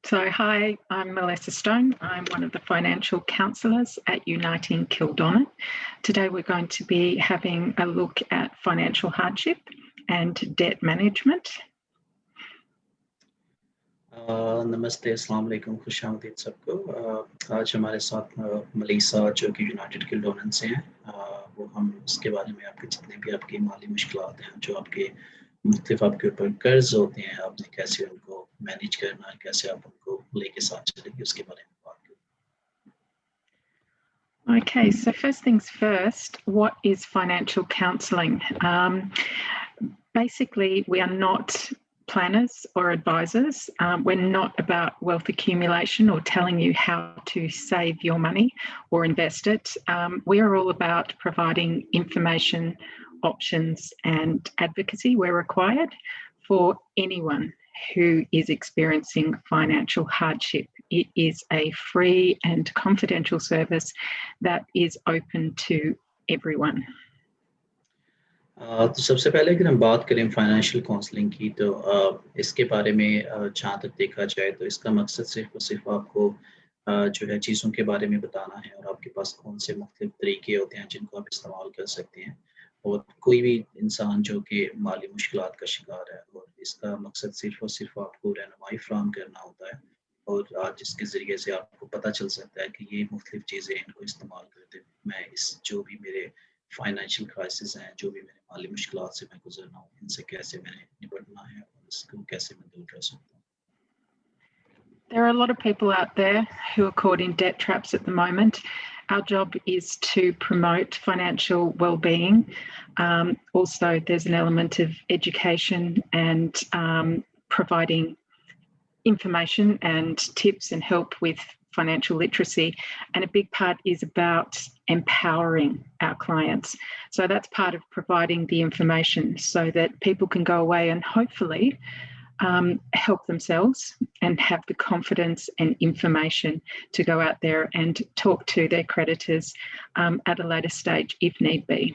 So, hi, I'm Melissa Stone. I'm one of the financial counsellors at Uniting Kildonan. Today, we're going to be having a look at financial hardship and debt management. नमस्ते, अस्सलाम वालेकुम, खुशामदीद सबको। आज हमारे साथ मलीसा जो कि United किल्डोनन से हैं। वो हम इसके बारे में आपके जितने भी आपकी माली मुश्किलात हैं, जो आपके मुख्तलिफ आपके ऊपर कर्ज़ होते हैं, आपने कैसे उनको मैनेज करना है, कैसे आप उनको लेके साथ चलेंगे, उसके बारे में बात करें। Okay, so first things first, what is financial counselling? Basically, we are not planners or advisors. We're not about wealth accumulation or telling you how to save your money or invest it. We are all about providing information, options, and advocacy where required for anyone who is experiencing financial hardship. It is a free and confidential service that is open to everyone. तो सबसे पहले अगर हम बात करें financial counselling की तो इसके बारे में जहाँ तक देखा जाए तो इसका मकसद सिर्फ़ और सिर्फ़ आपको जो है चीज़ों के बारे में बताना है और आपके पास कौन से मुख्तलिफ तरीके होते हैं जिनको आप इस्तेमाल कर सकते हैं। और कोई भी इंसान जो कि माली मुश्किलात का शिकार है और इसका मकसद सिर्फ़ और सिर्फ़ आपको रहनुमाई फ़राहम करना होता है और जिसके ज़रिए से आपको पता चल सकता है कि ये मुख्तलिफ चीज़ें इनको इस्तेमाल करते हुए मैं इस जो भी मेरे फाइनेंशियल क्राइसिस हैं, जो भी मेरे माली मुश्किलात से मैं गुज़र रहा हूँ, इनसे कैसे मैंने निपटना है और इसको कैसे मैं दूर कर सकता हूँ। There are a lot of people out there who are caught in debt traps at the moment. Our job is to promote financial well-being. Also, there's an element of education and providing information and tips and help with financial literacy. And a big part is about empowering our clients. So that's part of providing the information so that people can go away and hopefully help themselves and have the confidence and information to go out there and talk to their creditors at a later stage if need be.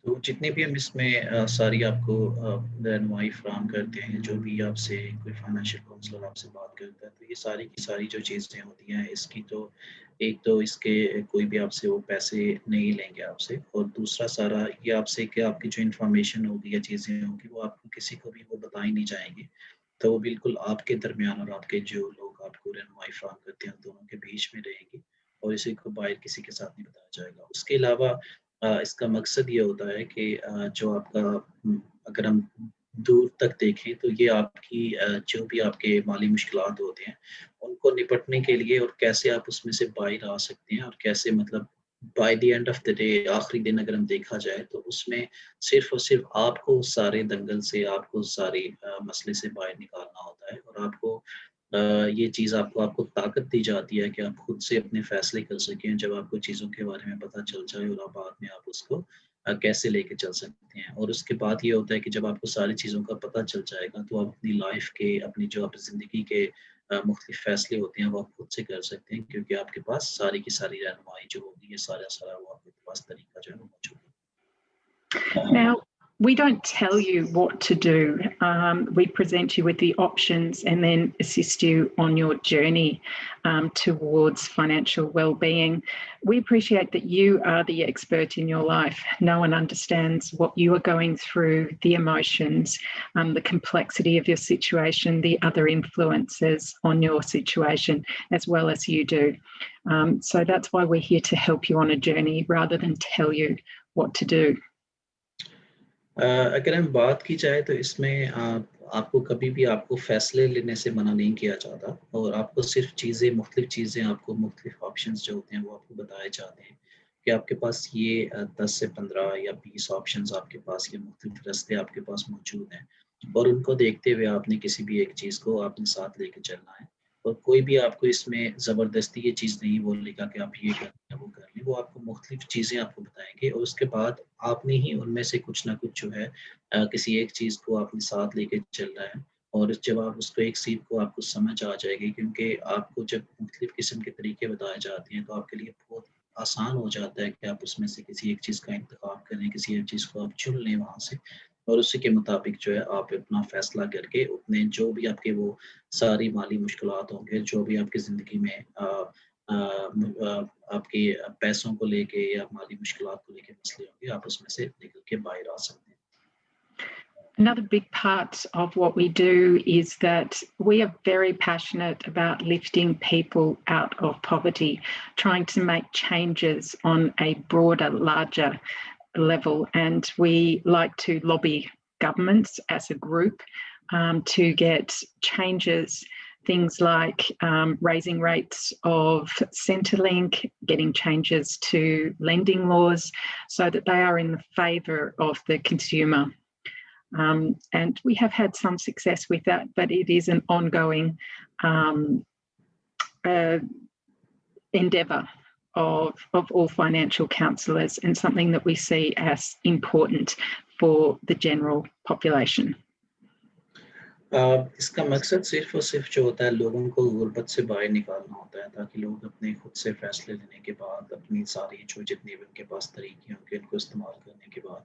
तो जितने भी हम इसमें सारी आपको रहनुमाई फ़राहम करते हैं, जो भी आपसे कोई फाइनेंशियल काउंसलर आपसे बात करता है, तो ये सारी की सारी जो चीज़ें होती हैं, इसकी तो एक तो इसके कोई भी आपसे वो पैसे नहीं लेंगे आपसे और दूसरा सारा ये आपसे कि आपकी जो इन्फॉर्मेशन होगी या चीज़ें होंगी, वो आपको किसी को भी वो बताई नहीं जाएँगी। तो वो बिल्कुल आपके दरमियान और आपके जो लोग आपको रहनुमाई फ़राहम करते हैं, उन दोनों के बीच में रहेंगी और इसी को बाहर किसी के साथ नहीं बताया जाएगा। उसके अलावा इसका मकसद ये होता है कि जो आपका अगर हम दूर तक देखें तो ये आपकी जो भी आपके माली मुश्किलात होते हैं, उनको निपटने के लिए और कैसे आप उसमें से बाहर आ सकते हैं और कैसे मतलब by the end of the day आखिरी दिन अगर हम देखा जाए तो उसमें सिर्फ़ और सिर्फ़ आपको उस सारे दंगल से, आपको उस सारे मसले से बाहर निकालना होता है और आपको ये चीज़ आपको आपको ताकत दी जाती है कि आप खुद से अपने फ़ैसले कर सकें जब आपको चीज़ों के बारे में पता चल जाए और आप बाद में आप उसको कैसे लेके चल सकते हैं। और उसके बाद ये होता है कि जब आपको सारी चीज़ों का पता चल जाएगा तो आप अपनी लाइफ़ के, अपनी जो आप ज़िंदगी के मुख्तलिफ फ़ैसले होते हैं वो आप खुद से कर सकते हैं क्योंकि आपके पास सारी की सारी रहनुमाई जो होगी, ये सारा वो आपके पास तरीका जो है वो मौजूद है। Now, we don't tell you what to do. We present you with the options and then assist you on your journey towards financial well-being. We appreciate that you are the expert in your life. No one understands what you are going through, the emotions, the complexity of your situation, the other influences on your situation, as well as you do. So that's why we're here to help you on a journey rather than tell you what to do. अगर हम बात की जाए तो इसमें आपको कभी भी आपको फ़ैसले लेने से मना नहीं किया जाता और आपको सिर्फ़ चीज़ें मुख्तलिफ़ चीज़ें आपको मुख्तलिफ़ ऑप्शंस जो होते हैं वो आपको बताए जाते हैं कि आपके पास ये 10 से 15 या 20 ऑप्शंस आपके पास ये मुख्तलिफ़ रास्ते आपके पास मौजूद हैं और उनको देखते हुए आपने किसी भी एक चीज़ को अपने साथ लेके चलना है और कोई भी आपको इसमें ज़बरदस्ती ये चीज़ नहीं बोलेगा कि आप ये कर लें, वो कर लें। वो आपको मुख्तलिफ़ चीज़ें आपको बताएँगे और उसके बाद आपने ही उनमें से कुछ ना कुछ जो है किसी एक चीज़ को अपने साथ लेके चलना है और जब आप उसको एक चीज़ को आपको समझ आ जाएगी क्योंकि आपको जब मुख्तलिफ़ किस्म के तरीके बताए जाते हैं, तो आपके लिए बहुत आसान हो जाता है कि आप उसमें से किसी एक चीज़ का इंतख़ाब करें, किसी एक चीज़ को आप चुन लें वहाँ से और उसी के मुताबिक जो है आप अपना फ़ैसला करके उतने जो भी आपके वो सारी माली मुश्किलात होंगे, जो भी आपकी ज़िंदगी में आपके पैसों को लेके या माली मुश्किलात को लेके मसले होंगे, आप उसमें से निकल के बाहर आ सकते हैं। Another big part of what we do is that we are very passionate about lifting people out of poverty, trying to make changes on a broader, larger level. And we like to lobby governments as a group to get changes, things like raising rates of Centrelink, getting changes to lending laws so that they are in the favour of the consumer. And we have had some success with that, but it is an ongoing endeavour of all financial counsellors, and something that we see as important for the general population. इसका मकसद सिर्फ़ और सिर्फ़ जो होता है लोगों को गुर्बत से बाहर निकालना होता है, ताकि लोग अपने खुद से फ़ैसले लेने के बाद अपनी सारी जो जितनी भी उनके पास तरीके होंगे उनको इस्तेमाल करने के बाद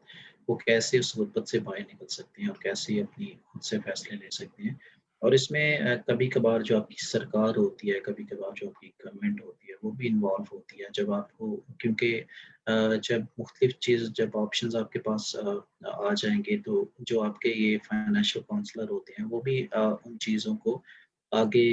वो कैसे उस गुर्बत से बाहर निकल सकते हैं और कैसे अपनी खुद से फ़ैसले ले सकते हैं। और इसमें कभी-कभार जो आपकी सरकार होती है, कभी-कभार जो आपकी गवर्नमेंट होती है, वो भी इन्वॉल्व होती है जब आपको, क्योंकि जब मुख्तलिफ़ चीज़ जब ऑप्शंस आपके पास आ जाएँगे तो जो आपके ये फाइनेंशियल काउंसलर होते हैं वो भी उन चीज़ों को आगे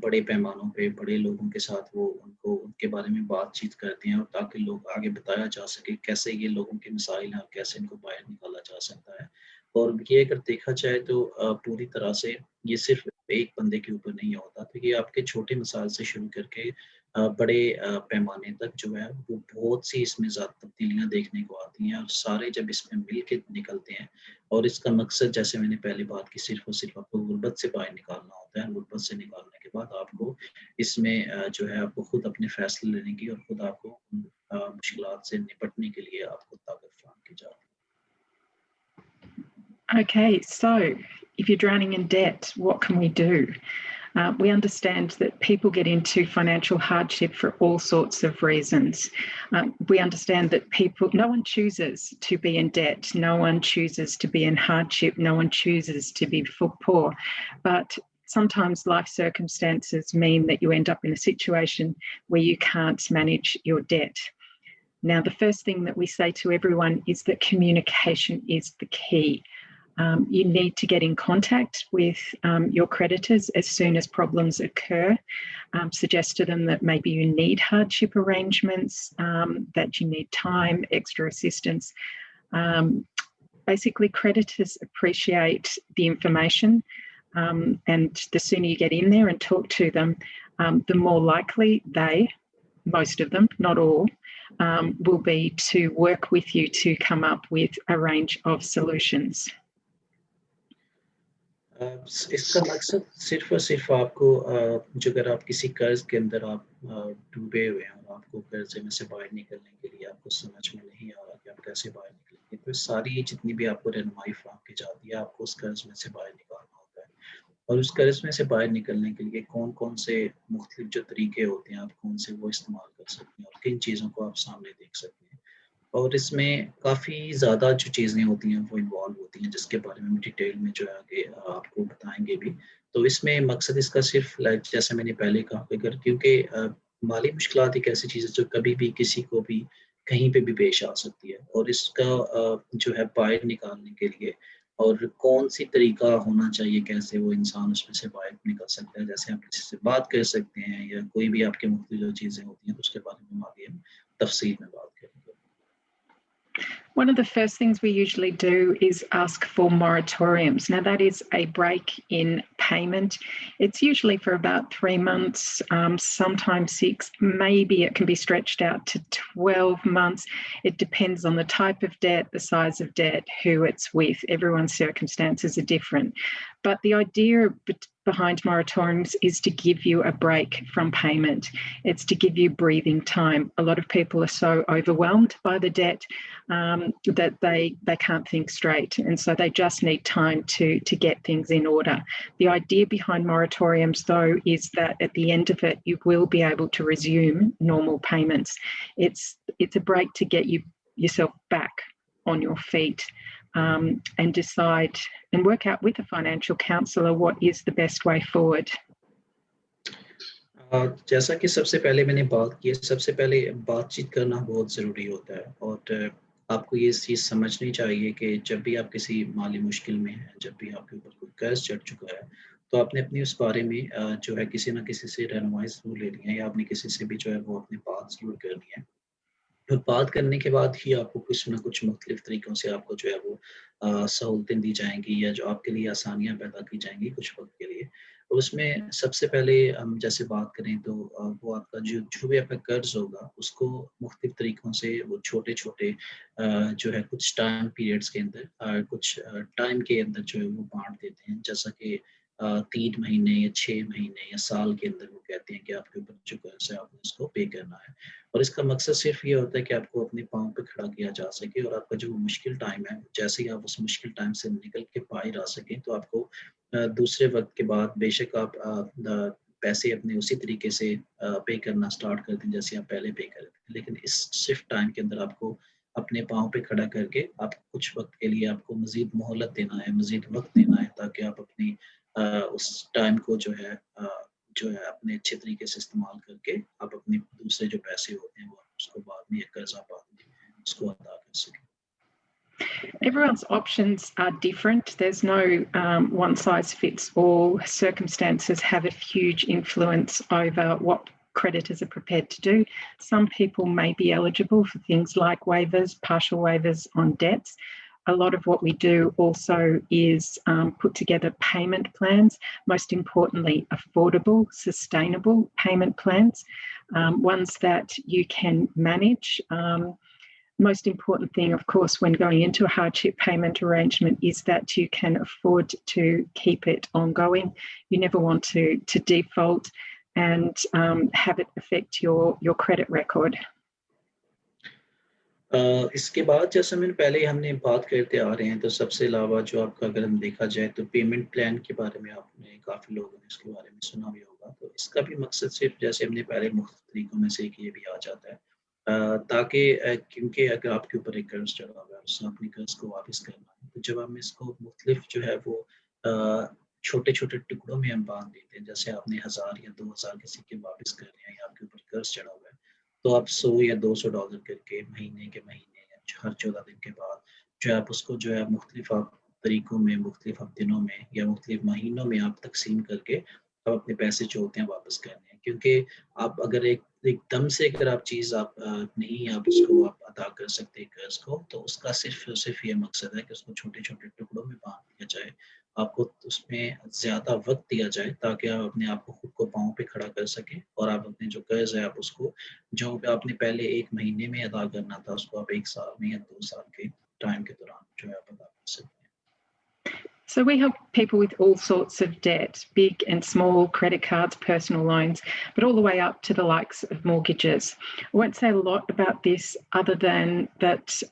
बड़े पैमानों पे बड़े लोगों के साथ वो उनको उनके बारे में बातचीत करते हैं और ताकि लोग आगे बताया जा सके कैसे ये लोगों के मसाइल हैं और कैसे इनको बाहर निकाला जा सकता है। और ये अगर देखा जाए तो पूरी तरह से ये सिर्फ़ एक बंदे के ऊपर नहीं होता, तो ये आपके छोटे मसाइल से शुरू करके बड़े पैमाने तक जो है वो बहुत सी इसमें ज़्यादा तब्दीलियाँ देखने को आती हैं और सारे जब इसमें मिल के निकलते हैं और इसका मकसद जैसे मैंने पहले बात की सिर्फ़ और सिर्फ़ आपको गुर्बत से बाहर निकालना होता है। गुर्बत से निकालने के बाद आपको इसमें जो है आपको खुद अपने फ़ैसले लेने की और खुद आपको उन मुश्किलात से निपटने के लिए आपको ताकत फ़राहम की जाती है। Okay, so if you're drowning in debt, what can we do? We understand that people get into financial hardship for all sorts of reasons. We understand that no one chooses to be in debt, no one chooses to be in hardship, no one chooses to be poor. But sometimes life circumstances mean that you end up in a situation where you can't manage your debt. Now, the first thing that we say to everyone is that communication is the key. You need to get in contact with your creditors as soon as problems occur. Suggest to them that maybe you need hardship arrangements, that you need time, extra assistance. Basically, creditors appreciate the information, and the sooner you get in there and talk to them, the more likely most of them, not all, will be to work with you to come up with a range of solutions. इसका मकसद सिर्फ़ और सिर्फ़ आपको जो अगर आप किसी कर्ज़ के अंदर आप डूबे हुए हैं और आपको कर्ज़े में से बाहर निकलने के लिए आपको समझ में नहीं आ रहा कि आप कैसे बाहर निकलेंगे, तो सारी जितनी भी आपको रहनुमाई फ़राहम की जाती है, आपको उस कर्ज़ में से बाहर निकालना होता है। और उस कर्ज़ में से बाहर निकलने के लिए कौन-कौन से मुख्तलिफ़ जो तरीके होते हैं, आप कौन से वो इस्तेमाल कर सकते हैं और किन चीज़ों को आप सामने देख सकते हैं। और इसमें काफ़ी ज़्यादा जो चीज़ें होती हैं वो इन्वॉल्व होती हैं जिसके बारे में हम डिटेल में जो है आगे आपको बताएँगे भी। तो इसमें मकसद इसका सिर्फ़ लाइक जैसे मैंने पहले कहा कि अगर क्योंकि माली मुश्किलात एक ऐसी चीज़ है जो कभी भी किसी को भी कहीं पे भी पेश आ सकती है और इसका जो है बाहर निकालने के लिए और कौन-सी तरीका होना चाहिए, कैसे वो इंसान उसमें से बाहर निकल सकता है। जैसे आप किसी से बात कर सकते हैं या कोई भी आपके मुख्तलिफ जो चीज़ें होती हैं तो उसके बारे में हम आगे तफ़सील में बात करेंगे। One of the first things we usually do is ask for moratoriums. Now, that is a break in payment. It's usually for about 3 months, sometimes 6, maybe it can be stretched out to 12 months. It depends on the type of debt, the size of debt, who it's with. Everyone's circumstances are different. But the idea behind moratoriums is to give you a break from payment. It's to give you breathing time. A lot of people are so overwhelmed by the debt that they can't think straight, and so they just need time to get things in order. The idea behind moratoriums, though, is that at the end of it, you will be able to resume normal payments. It's a break to get yourself back on your feet. and decide and work out with a financial counsellor what is the best way forward. जैसा कि सबसे पहले मैंने बात की है, सबसे पहले बातचीत करना बहुत ज़रूरी होता है और आपको ये चीज़ समझनी चाहिए कि जब भी आप किसी माली मुश्किल में हैं, जब भी आपके ऊपर कोई कर्ज़ चढ़ चुका है, तो आपने अपनी उस बारे में जो है किसी न किसी से रहनुमाई ज़रूर लेनी है या आपने किसी से भी जो है वो अपनी बात ज़रूर करनी है। और बात करने के बाद ही आपको कुछ न कुछ मुख्तलिफ तरीकों से आपको जो है वो सहूलतें दी जाएँगी या जो आपके लिए आसानियाँ पैदा की जाएँगी कुछ वक़्त के लिए। और उसमें सबसे पहले हम जैसे बात करें तो वो आपका जो भी आपका कर्ज़ होगा उसको मुख्तलिफ तरीकों से वो छोटे-छोटे जो है कुछ टाइम पीरियड्स के अंदर कुछ टाइम के अंदर जो है वो बाँट देते हैं। जैसा कि 3 महीने या 6 महीने या साल के अंदर वो कहते हैं कि आपके ऊपर जो कर्ज़ है आपने उसको पे करना है। और इसका मकसद सिर्फ़ ये होता है कि आपको अपने पाँव पे खड़ा किया जा सके और आपका जो मुश्किल टाइम है, जैसे ही आप उस मुश्किल टाइम से निकल के बाहर आ सकें, तो आपको दूसरे वक़्त के बाद बेशक आप पैसे अपने उसी तरीके से पे करना स्टार्ट कर दें, जैसे आप पहले पे कर रहे थे। लेकिन इस शिफ्ट टाइम के अंदर आपको अपने पाँव पे खड़ा करके आप कुछ वक़्त के लिए आपको मज़ीद मोहलत देना है, मज़ीद वक़्त देना है ताकि आप अपनी उस टाइम को जो है अपने अच्छे तरीके से इस्तेमाल करके आप अपने दूसरे जो पैसे होते हैं वो उसको बाद में या कर्ज़ा बाद में उसको अदा कर सकें। Everyone's options are different. There's no one size fits all. Circumstances have a huge influence over what creditors are prepared to do. Some people may be eligible for things like waivers, partial waivers on debts. A lot of what we do also is put together payment plans, most importantly, affordable, sustainable payment plans, ones that you can manage. Most important thing, of course, when going into a hardship payment arrangement is that you can afford to keep it ongoing. You never want to default and have it affect your credit record. इसके बाद जैसे मैंने पहले हमने बात करते आ रहे हैं, तो सबसे अलावा जो आपका अगर हम देखा जाए तो पेमेंट प्लान के बारे में आपने काफ़ी लोगों ने इसके बारे में सुना भी होगा। तो इसका भी मकसद सिर्फ़ जैसे हमने पहले मुख्तलिफ तरीकों में से एक ये भी आ जाता है ताकि क्योंकि अगर आपके ऊपर एक कर्ज़ चढ़ा हुआ है, उसने अपने कर्ज़ को वापस करना है, तो जब हम इसको मुख्तलिफ जो है वो छोटे-छोटे टुकड़ों में हम बाँट देते हैं, जैसे आपने 1000 या 2000 किसी के वापस करने हैं या आपके ऊपर कर्ज़ चढ़ा हुआ है, तो आप 100 या $200 करके महीने के महीने या हर 14 दिन के बाद जो है आप उसको जो है मुख्तलिफ आप तरीकों में, मुख्तलिफ आप दिनों में या मुख्तलिफ महीनों में आप तक़सीम करके आप अपने पैसे जो होते हैं वापस करने हैं। क्योंकि आप अगर एकदम से अगर आप चीज़ आप नहीं आप उसको आप अदा कर सकते कर्ज़ को, तो उसका सिर्फ़ और सिर्फ़ ये मकसद है कि उसको छोटे-छोटे टुकड़ों में बाँट दिया जाए। आपको उसमें ज़्यादा वक़्त दिया जाए ताकि आप अपने आप को खुद को पाँव पे खड़ा कर सकें और आप अपने जो कर्ज़ है आप उसको जो आपने पहले 1 महीने में अदा करना था, उसको आप 1 साल में या 2 साल के टाइम के दौरान जो है आप अदा कर सकते हैं। So we help people with all sorts of debt, big and small, credit cards, personal loans, but all the way up to the likes of mortgages. I won't say a lot about this other than that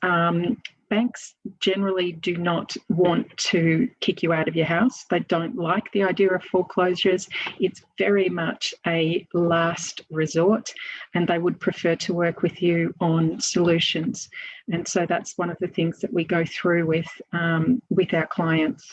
banks generally do not want to kick you out of your house. They don't like the idea of foreclosures. It's very much a last resort, and they would prefer to work with you on solutions. And so that's one of the things that we go through with our clients.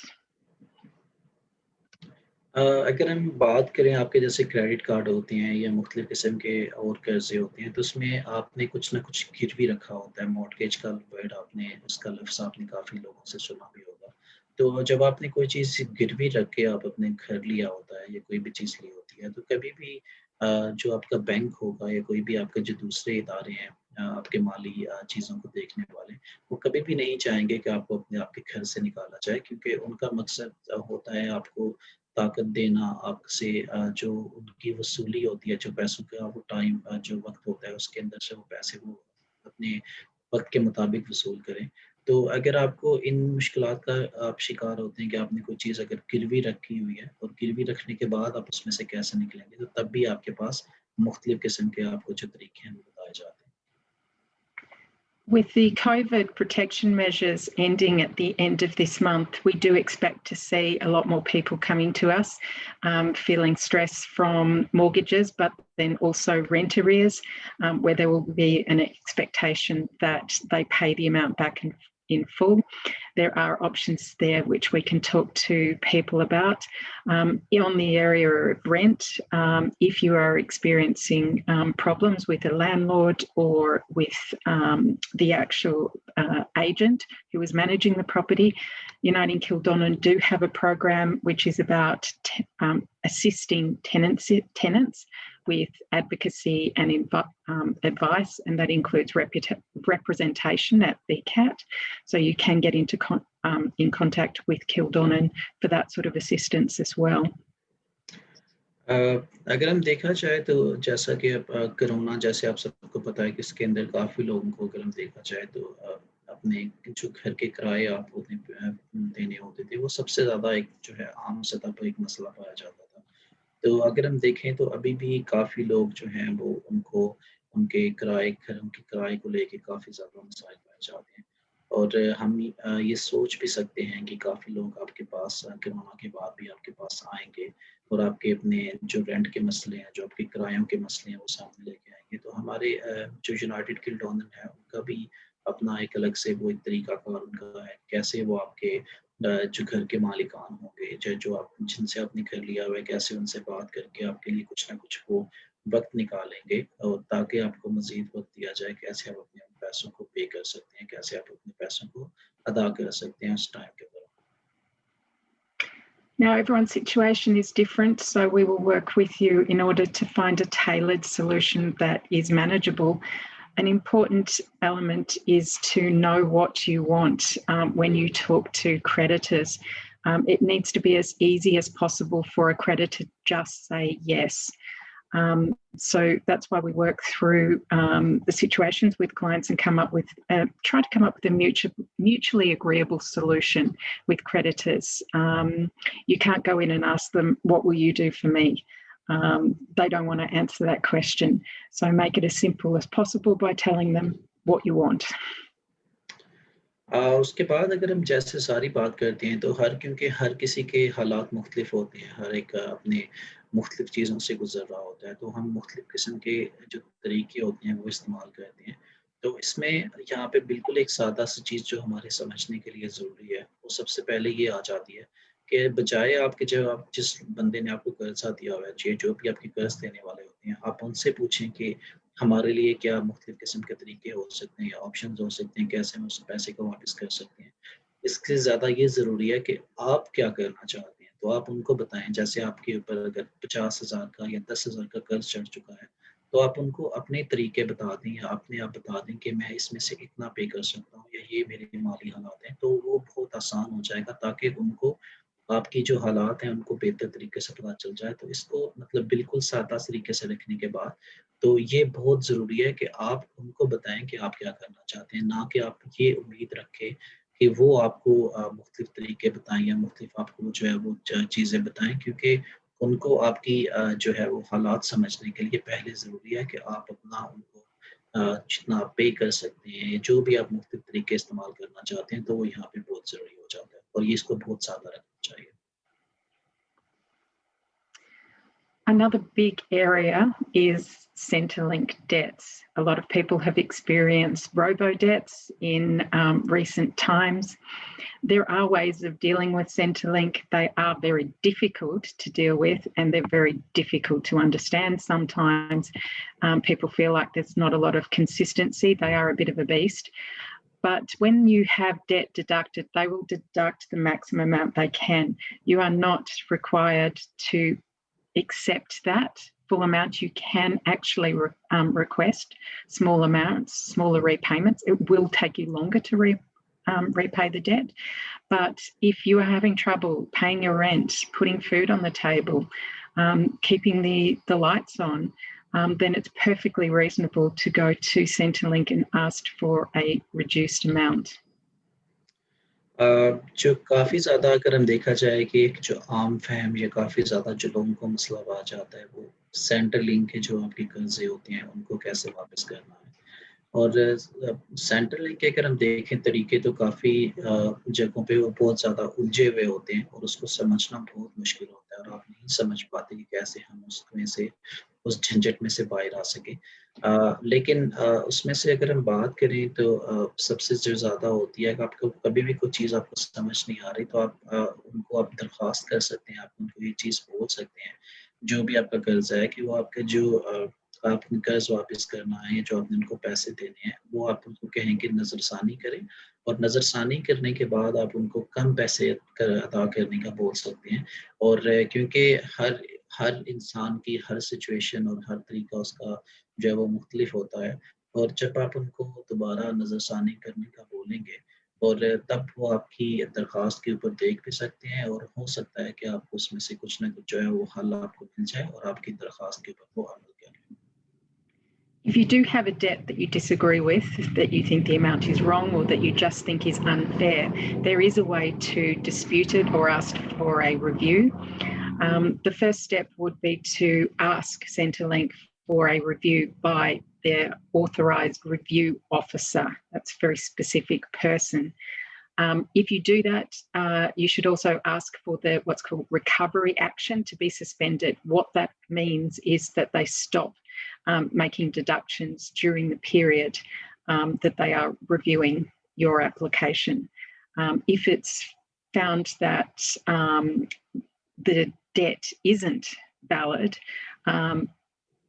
अगर हम बात करें आपके जैसे credit card होते हैं या मुख्तलिफ़ किस्म के और कर्ज़े होते हैं, तो उसमें आपने कुछ न कुछ गिरवी रखा होता है। मॉर्टगेज का वर्ड आपने उसका लफ्ज़ आपने काफ़ी लोगों से सुना भी होगा। तो जब आपने कोई चीज़ गिरवी रख के आप अपने घर लिया होता है या कोई भी चीज़ ली होती है, तो कभी भी जो आपका बैंक होगा या कोई भी आपके जो दूसरे इदारे हैं आपके माली चीज़ों को देखने वाले, वो कभी भी नहीं चाहेंगे कि आपको अपने आपके घर से निकाला जाए क्योंकि उनका मकसद होता है आपको ताकत देना, आपसे जो उनकी वसूली होती है, जो पैसों का वो टाइम जो वक़्त होता है, उसके अंदर से वो पैसे वो अपने वक़्त के मुताबिक वसूल करें। तो अगर आपको इन मुश्किलात का आप शिकार होते हैं कि आपने कोई चीज़ अगर गिरवी रखी हुई है और गिरवी रखने के बाद आप उसमें से कैसे निकलेंगे, तो तब भी आपके पास मुख्तलिफ़ किस्म के आपको जो तरीके हैं, वो बताए जाते हैं। With the COVID protection measures ending at the end of this month, we do expect to see a lot more people coming to us feeling stress from mortgages, but then also rent arrears, where there will be an expectation that they pay the amount back in full. There are options there which we can talk to people about. On the area of rent, if you are experiencing problems with a landlord or with the actual agent who is managing the property, Uniting Kildonan do have a program which is about assisting tenants with advocacy and advice, and that includes representation at VCAT. So you can get into in contact with Kildonan for that sort of assistance as well. अगर हम देखा जाए तो जैसा कि अब corona जैसे आप सबको पता है कि इसके अंदर काफ़ी लोगों को अगर हम देखा जाए तो अपने जो घर के किराए आप देने होते थे वो सबसे ज़्यादा एक जो है आम सतह पर एक मसला पाया जाता था। तो अगर हम देखें तो अभी भी काफ़ी लोग जो हैं वो उनको उनके किराए को लेके काफ़ी ज़्यादा मसाइल पाए जाते हैं। और हम ये सोच भी सकते हैं कि काफ़ी लोग आपके पास कोरोना के बाद भी आपके पास आएँगे और आपके अपने जो रेंट के मसले हैं, जो आपके किरायों के मसले हैं, वो सामने लेके आएँगे। तो हमारे जो यूनाइटेड किल्डोनन है, उनका भी अपना एक अलग से वो एक तरीक़ाकार उनका है, कैसे वो आपके जो घर के मालिकान होंगे, जो आप जिनसे आपने घर लिया हुआ है, कैसे उनसे बात करके आपके लिए कुछ ना कुछ वो वक़्त निकालेंगे और ताकि आपको मज़ीद वक़्त दिया जाए, कैसे आप अपने उन पैसों को पे कर सकते हैं, कैसे आप अपने पैसों को अदा कर सकते हैं उस टाइम के दौरान। Now, everyone's situation is different, so we will work with you in order to find a tailored solution that is manageable. An important element is to know what you want when you talk to creditors. It needs to be as easy as possible for a creditor to just say yes. So that's why we work through the situations with clients and try to come up with a mutually agreeable solution with creditors. You can't go in and ask them, what will you do for me? They don't want to answer that question. So make it as simple as possible by telling them what you want. उसके बाद अगर हम जैसे सारी बात करते हैं तो क्योंकि हर किसी के हालात मुख्तलिफ होते हैं, हर एक अपने मुख्तलिफ चीज़ों से गुज़र रहा होता है, तो हम मुख्तलिफ किस्म के जो तरीके होते हैं वो इस्तेमाल करते हैं। तो इसमें यहाँ पे बिल्कुल एक सादा सी चीज़ जो हमारे समझने के लिए ज़रूरी है, वो सबसे पहले ये आ जाती है कि बजाय आपके जब आप जिस बंदे ने आपको कर्ज़ा दिया हुआ है, जो भी आपके कर्ज़ देने वाले होते हैं, आप उनसे पूछें कि हमारे लिए क्या मुख्तलिफ किस्म के तरीके हो सकते हैं या ऑप्शंस हो सकते हैं, कैसे हम उस पैसे को वापस कर सकते हैं। इससे ज़्यादा ये ज़रूरी है कि आप क्या करना चाहते हैं, तो आप उनको बताएँ। जैसे आपके ऊपर अगर 50,000 का या 10,000 का कर्ज़ चढ़ चुका है, तो आप उनको अपने तरीके बता दें या अपने आप बता दें कि मैं इसमें से इतना पे कर सकता हूँ या ये मेरे माली हालात हैं, तो वो बहुत आसान हो जाएगा ताकि उनको आपकी जो हालात हैं, उनको बेहतर तरीके से पता चल जाए। तो इसको मतलब बिल्कुल सादा तरीके से रखने के बाद तो ये बहुत ज़रूरी है कि आप उनको बताएँ कि आप क्या करना चाहते हैं, ना कि आप ये उम्मीद रखें कि वो आपको मुख्तलिफ तरीके बताएँ या मुख्तलिफ आपको जो है वो चीज़ें बताएँ क्योंकि उनको आपकी जो है वो हालात समझने के लिए पहले ज़रूरी है कि आप अपना उनको जितना आप पे कर सकते हैं, जो भी आप मुख्तलिफ तरीके इस्तेमाल करना चाहते हैं, तो वो यहाँ पे बहुत ज़रूरी हो जाता है और ये इसको बहुत सादा रखना चाहिए। Another big area is Centrelink debts. A lot of people have experienced robo-debts in recent times. There are ways of dealing with Centrelink. They are very difficult to deal with and they're very difficult to understand sometimes. People feel like there's not a lot of consistency. They are a bit of a beast. But when you have debt deducted, they will deduct the maximum amount they can. You are not required to accept that full amount. You can actually request small amounts, smaller repayments. It will take you longer to repay the debt. But if you are having trouble paying your rent, putting food on the table, keeping the lights on, then it's perfectly reasonable to go to Centrelink and ask for a reduced amount. जो काफ़ी ज़्यादा अगर हम देखा जाए कि एक जो आम फ़हम या काफ़ी ज़्यादा जो लोगों को मसला आ जाता है वो सेंट्रलिंक के जो आपके कर्ज़े होते हैं उनको कैसे वापस करना है। और सेंट्रलिंक के अगर हम देखें तरीके तो काफ़ी जगहों पे वो बहुत ज़्यादा उलझे हुए होते हैं और उसको समझना बहुत मुश्किल होता है और आप नहीं समझ पाते कि कैसे हम उसमें से उस झंझट में से बाहर आ सकें। लेकिन उसमें से अगर हम बात करें तो सबसे जो ज़्यादा होती है कि आपको कभी भी कोई चीज़ आपको समझ नहीं आ रही तो आप उनको आप दरख्वास्त कर सकते हैं, आप उनको ये चीज़ बोल सकते हैं, जो भी आपका कर्ज़ है कि वो आपका जो आपने कर्ज़ वापस करना है, जो आपने उनको पैसे देने हैं, वो आप उनको कहें कि नज़रसानी करें और नज़रसानी करने के बाद आप उनको कम पैसे अदा करने का बोल सकते हैं। और क्योंकि हर हर इंसान की हर सिचुएशन और हर तरीका उसका जो है वो मुख्तलिफ होता है और जब आप उनको दोबारा नज़रसानी करने का बोलेंगे और तब वो आपकी दरख्वास्त के ऊपर देख भी सकते हैं और हो सकता है कि आपको उसमें से कुछ ना कुछ जो है वो हल आपको मिल जाए और आपकी दरख्वास्त के ऊपर वो अमल करें। If you do have a debt that you disagree with, that you think the amount is wrong or that you just think is unfair, there is a way to dispute it or ask for a review. The first step would be to ask Centrelink for a review by their authorised review officer. That's a very specific person. If you do that, you should also ask for the what's called recovery action to be suspended. What that means is that they stop making deductions during the period that they are reviewing your application. If it's found that the debt isn't valid,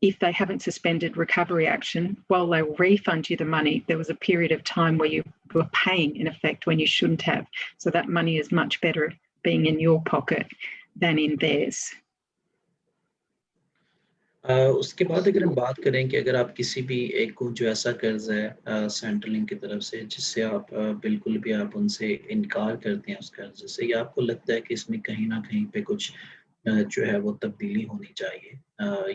if they haven't suspended recovery action, while they will refund you the money, there was a period of time where you were paying in effect when you shouldn't have. So that money is much better being in your pocket than in theirs. उसके बाद अगर हम बात करें कि अगर आप किसी भी एक को जो ऐसा कर्ज़ है सेंट्रलिंक की तरफ से जिससे आप बिल्कुल भी आप उनसे इनकार करते हैं उस कर्ज़ से या आपको लगता है कि इसमें कहीं न कहीं पे कुछ जो है वो तब्दीली होनी चाहिए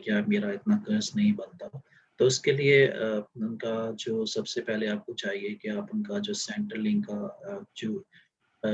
या मेरा इतना कर्ज़ नहीं बनता। तो उसके लिए उनका जो सबसे पहले आपको चाहिए कि आप उनका जो सेंट्रलिंक का जो अ,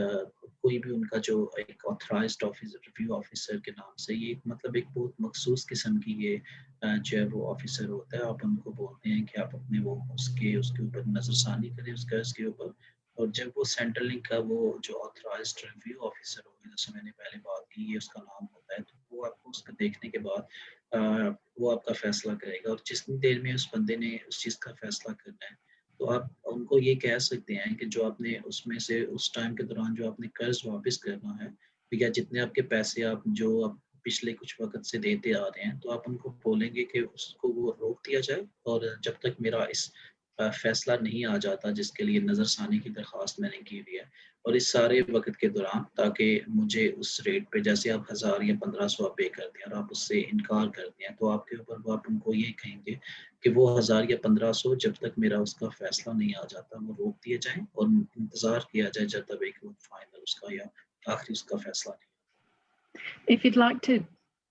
कोई भी उनका जो एक ऑथराइज़्ड रिव्यू ऑफ़िसर के नाम से ये मतलब एक बहुत मख़सूस किस्म की ये जो है वो ऑफ़िसर होता है। आप उनको बोलते हैं कि आप अपने वो उसके उसके ऊपर नज़रसानी करें उस केस के ऊपर और जब वो सेंट्रलिंक का वो जो ऑथराइज़्ड रिव्यू ऑफ़िसर होगा जैसे मैंने पहले बात की ये उसका नाम होता है, तो वो आपको उसको देखने के बाद वो आपका फ़ैसला करेगा और जितनी देर में उस बंदे ने उस चीज़ का फ़ैसला करना है तो आप उनको ये कह सकते हैं कि जो आपने उसमें से उस टाइम के दौरान जो आपने कर्ज़ वापस करना है या जितने आपके पैसे आप जो आप पिछले कुछ वक़्त से देते आ रहे हैं, तो आप उनको बोलेंगे कि उसको वो रोक दिया जाए और जब तक मेरा इस फ़ैसला नहीं आ जाता जिसके लिए नज़रसानी की दरख़्वास्त मैंने की हुई है और इस सारे वक़्त के दौरान ताकि मुझे उस रेट पे जैसे आप 1000 या 1500 आप पे करते हैं और आप उससे इनकार करते हैं, तो आपके ऊपर वो आप उनको ये कहेंगे कि वो 1000 या 1500 जब तक मेरा उसका फ़ैसला नहीं आ जाता, वो रोक दिए जाएँ और इंतज़ार किया जाए जब तक एक वो फाइनल उसका या आखिरी उसका फ़ैसला नहीं। If you'd like to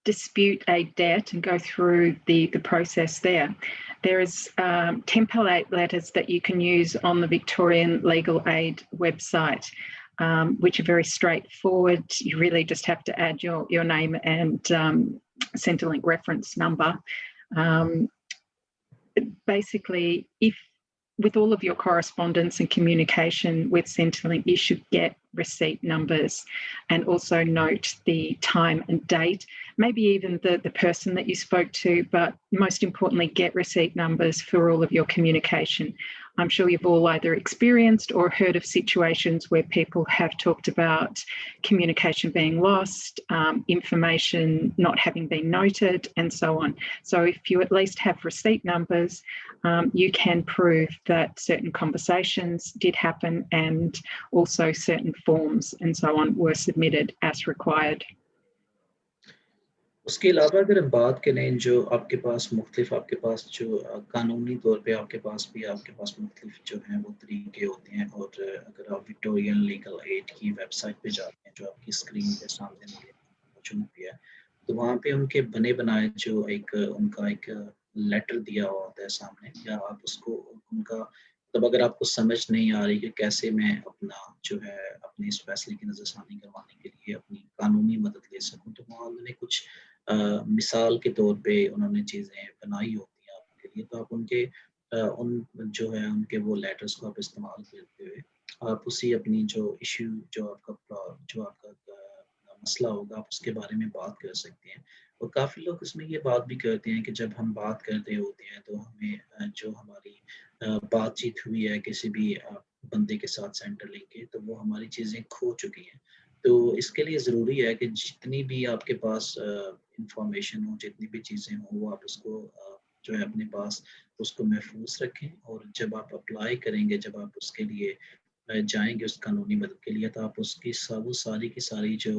dispute a debt and go through the process there, there is template letters that you can use on the Victorian Legal Aid website, which are very straightforward. You really just have to add your name and Centrelink reference number. Basically, if with all of your correspondence and communication with Centrelink, you should get receipt numbers and also note the time and date, maybe even the person that you spoke to, but most importantly, get receipt numbers for all of your communication. I'm sure you've all either experienced or heard of situations where people have talked about communication being lost, information not having been noted, and so on. So if you at least have receipt numbers, you can prove that certain conversations did happen and also certain forms and so on were submitted as required. उसके अलावा अगर हम बात करें जो आपके पास मुख्तलिफ आपके पास जो कानूनी तौर पे आपके पास मुख्तलिफ जो हैं वो तरीके होते हैं और अगर आप विक्टोरियन लीगल एड की वेबसाइट पे जाते हैं जो आपकी स्क्रीन के सामने मौजूद भी है, तो वहाँ पे उनके बने बनाए जो एक उनका एक लेटर दिया हुआ होता है सामने या आप उसको उनका तब अगर आपको समझ नहीं आ रही कि कैसे मैं अपना जो है अपने इस फैसले की नज़रसानी करवाने के लिए अपनी कानूनी मदद ले सकूँ, तो वहाँ उन्होंने कुछ मिसाल के तौर पे उन्होंने चीज़ें बनाई होती हैं आपके लिए, तो आप उनके उन जो है उनके वो लेटर्स को आप इस्तेमाल करते हुए, आप उसी अपनी जो इश्यू जो आपका मसला होगा, आप उसके बारे में बात कर सकते हैं। और काफ़ी लोग इसमें ये बात भी करते हैं कि जब हम बात कर रहे होते हैं तो हमें जो हमारी बातचीत हुई है किसी भी बंदे के साथ सेंटर लिंक के, तो वो हमारी चीज़ें खो चुकी हैं। तो इसके लिए ज़रूरी है कि जितनी भी आपके पास इन्फॉर्मेशन हो, जितनी भी चीज़ें हों, वो आप उसको जो है अपने पास उसको महफूज़ रखें, और जब आप अप्लाई करेंगे, जब आप उसके लिए जाएँगे उस कानूनी मदद के लिए, तो आप उसकी वो सारी की सारी जो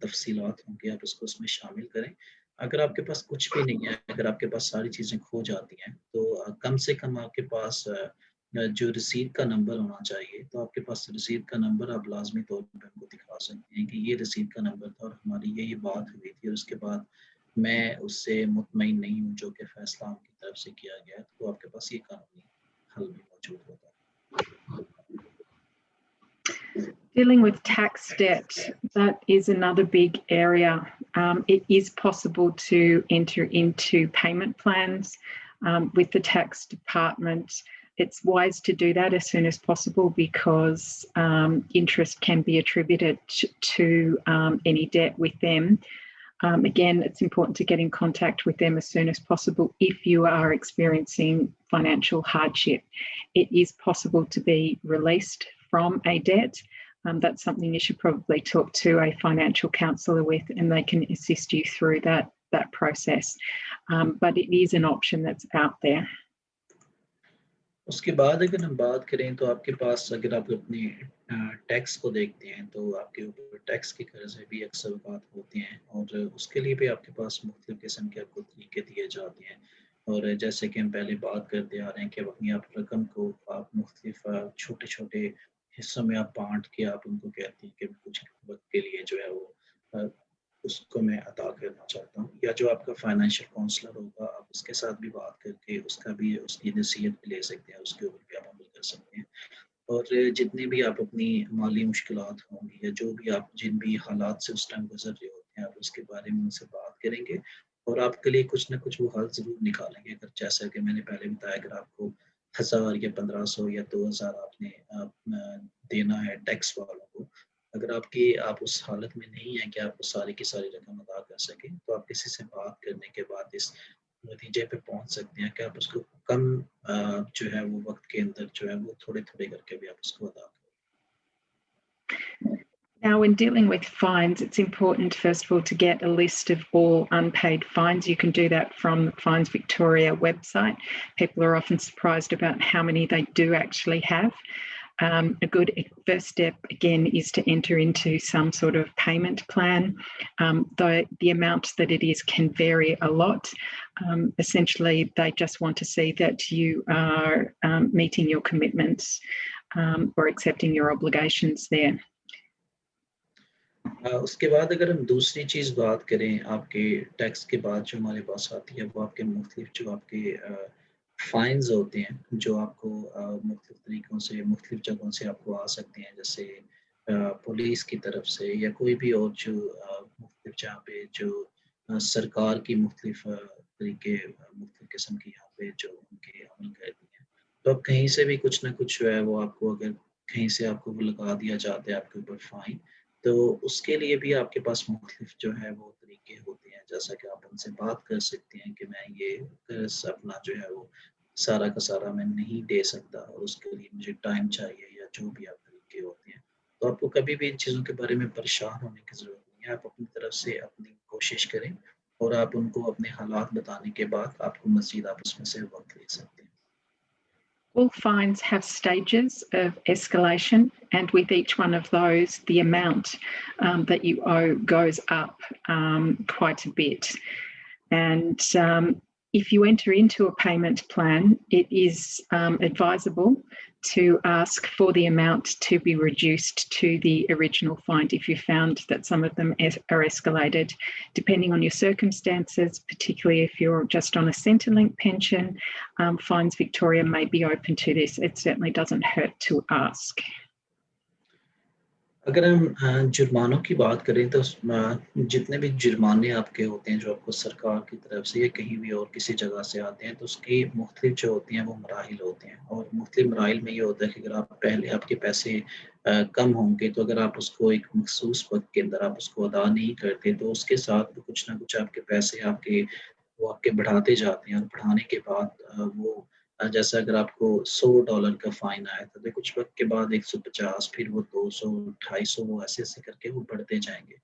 तफ़सीलात होंगी, आप उसको उसमें शामिल करें। अगर आपके पास कुछ भी नहीं है, अगर आपके पास सारी चीज़ें खो जाती हैं, तो कम से कम आपके पास जो रसीद का नंबर होना चाहिए, तो आपके पास रसीद का नंबर आप लाज़मी तौर पे उनको दिखा सकते हैं कि ये रसीद का नंबर था और हमारी ये बात हुई थी, और उसके बाद मैं उससे मुतमईन नहीं हूँ जो कि फ़ैसला उनकी तरफ से किया गया है, तो आपके पास ये कानूनी हल भी मौजूद होता है। Dealing with tax debt, that is another big area. It is possible to enter into payment plans with the tax department. It's wise to do that as soon as possible because interest can be attributed to any debt with them. Again, it's important to get in contact with them as soon as possible if you are experiencing financial hardship. It is possible to be released from a debt. That's something you should probably talk to a financial counsellor with, and they can assist you through that process. But it is an option that's out there. उसके बाद अगर हम बात करें तो आपके पास, अगर आप अपने टैक्स को देखते हैं, तो आपके ऊपर टैक्स के कर्ज़े भी अक्सर औक़ात होते हैं, और उसके लिए भी आपके पास मुख्तलिफ़ किस्म के आपको तरीके दिए जाते हैं। और जैसे कि हम पहले बात करते आ रहे हैं कि अपनी आप रकम को आप मुख्तलिफ़ छोटे-छोटे हिस्सों में आप बाँट के आप उनको कहते हैं कि कुछ वक़्त के लिए जो है वो अ, उसको मैं अदा करना चाहता हूँ, या जो आपका फाइनेंशियल काउंसलर होगा, आप उसके साथ भी बात करके उसका भी उसकी नसीहत भी ले सकते हैं, उसके ऊपर भी आप अमल कर सकते हैं। और जितनी भी आप अपनी माली मुश्किलात होंगी, या जो भी आप जिन भी हालात से उस टाइम गुज़र रहे होते हैं, आप उसके बारे में उनसे बात करेंगे, और आपके लिए कुछ न कुछ वो हल ज़रूर निकालेंगे। अगर जैसा कि मैंने पहले बताया, अगर आपको 1000 या 1500 या 2000 आपने देना है टैक्स वालों को, अगर आप उस हालत में नहीं हैं कि आप वो सारी की सारी रकम अदा कर सकें, तो आप किसी से बात करने के बाद इस नतीजे पे पहुँच सकते हैं कि आप उसको कम जो है वो वक़्त के अंदर जो है वो थोड़े-थोड़े करके भी आप उसको अदा करें। Now, when dealing with fines, it's important, first of all, to get a list of all unpaid fines. You can do that from the Fines Victoria website. People are often surprised about how many they do actually have. A good first step, again, is to enter into some sort of payment plan, though the amount that it is can vary a lot. Essentially, they just want to see that you are meeting your commitments or accepting your obligations there. उसके बाद अगर हम दूसरी चीज़ बात करें, आपके tax के बाद जो हमारे पास आती है, वो आपके मुख्तलिफ जो आपके फ़ाइन्स होते हैं, जो आपको मुख्तलिफ तरीकों से, मुख्तलिफ जगहों से आपको आ सकते हैं, जैसे पुलिस की तरफ से, या कोई भी और जो मुख्तलिफ जहाँ पे जो सरकार की मुख्तलिफ तरीके मुख्तलिफ किस्म की यहाँ पे जो उनके अमल करती हैं। तो अब कहीं से भी कुछ ना कुछ जो है वो आपको, अगर कहीं से आपको वो लगा दिया जाता है आपके ऊपर फ़ाइन, तो उसके लिए भी आपके पास मुख्तलिफ जो है वो तरीके होते हैं, जैसा कि आप उनसे बात कर सकते हैं कि मैं ये कर्ज़ अपना जो है वो सारा का सारा मैं नहीं दे सकता, और उसके लिए मुझे टाइम चाहिए, या जो भी आप तरीके होते हैं। तो आपको कभी भी इन चीज़ों के बारे में परेशान होने की ज़रूरत नहीं है, आप अपनी तरफ से अपनी कोशिश करें, और आप उनको अपने हालात बताने के बाद आपको मज़ीद आप उसमें से वक़्त ले सकते हैं। All fines have stages of escalation, and with each one of those, the amount that you owe goes up quite a bit. And if you enter into a payment plan, it is advisable to ask for the amount to be reduced to the original fine if you found that some of them are escalated. Depending on your circumstances, particularly if you're just on a Centrelink pension, Fines Victoria may be open to this. It certainly doesn't hurt to ask. अगर हम जुर्मानों की बात करें तो जितने भी जुर्माने आपके होते हैं जो आपको सरकार की तरफ से या कहीं भी और किसी जगह से आते हैं तो उसकी मुख्तलिफ जो होती हैं वो मराहिल होते हैं और मुख्तलिफ मराहिल में ये होता है कि अगर आप पहले आपके पैसे कम होंगे तो अगर आप उसको एक मखसूस वक्त के अंदर आप उसको अदा नहीं करते तो उसके साथ भी कुछ ना कुछ आपके पैसे आपके वो आपके बढ़ाते जाते हैं और बढ़ाने के बाद वो जैसे अगर आपको $100 का फ़ाइन आया था, तो कुछ वक़्त के बाद 150 फिर वो 200, 250 वो ऐसे-ऐसे करके वो बढ़ते जाएँगे।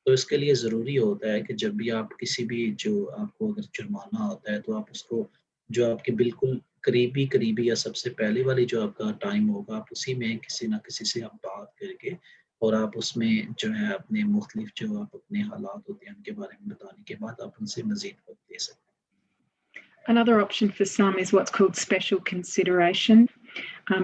तो इसके लिए ज़रूरी होता है कि जब भी आप किसी भी जो आपको अगर जुर्माना होता है, तो आप उसको जो आपके बिल्कुल करीबी-करीबी या सबसे पहले वाली जो आपका टाइम होगा, आप उसी में किसी न किसी से आप बात करके और आप उसमें जो है अपने मुख़्तलिफ़ जो आप अपने हालात होते हैं, उनके बारे में बताने के बाद आप उनसे मज़ीद वक़्त ले सकते हैं। Another option for some is what's called special consideration.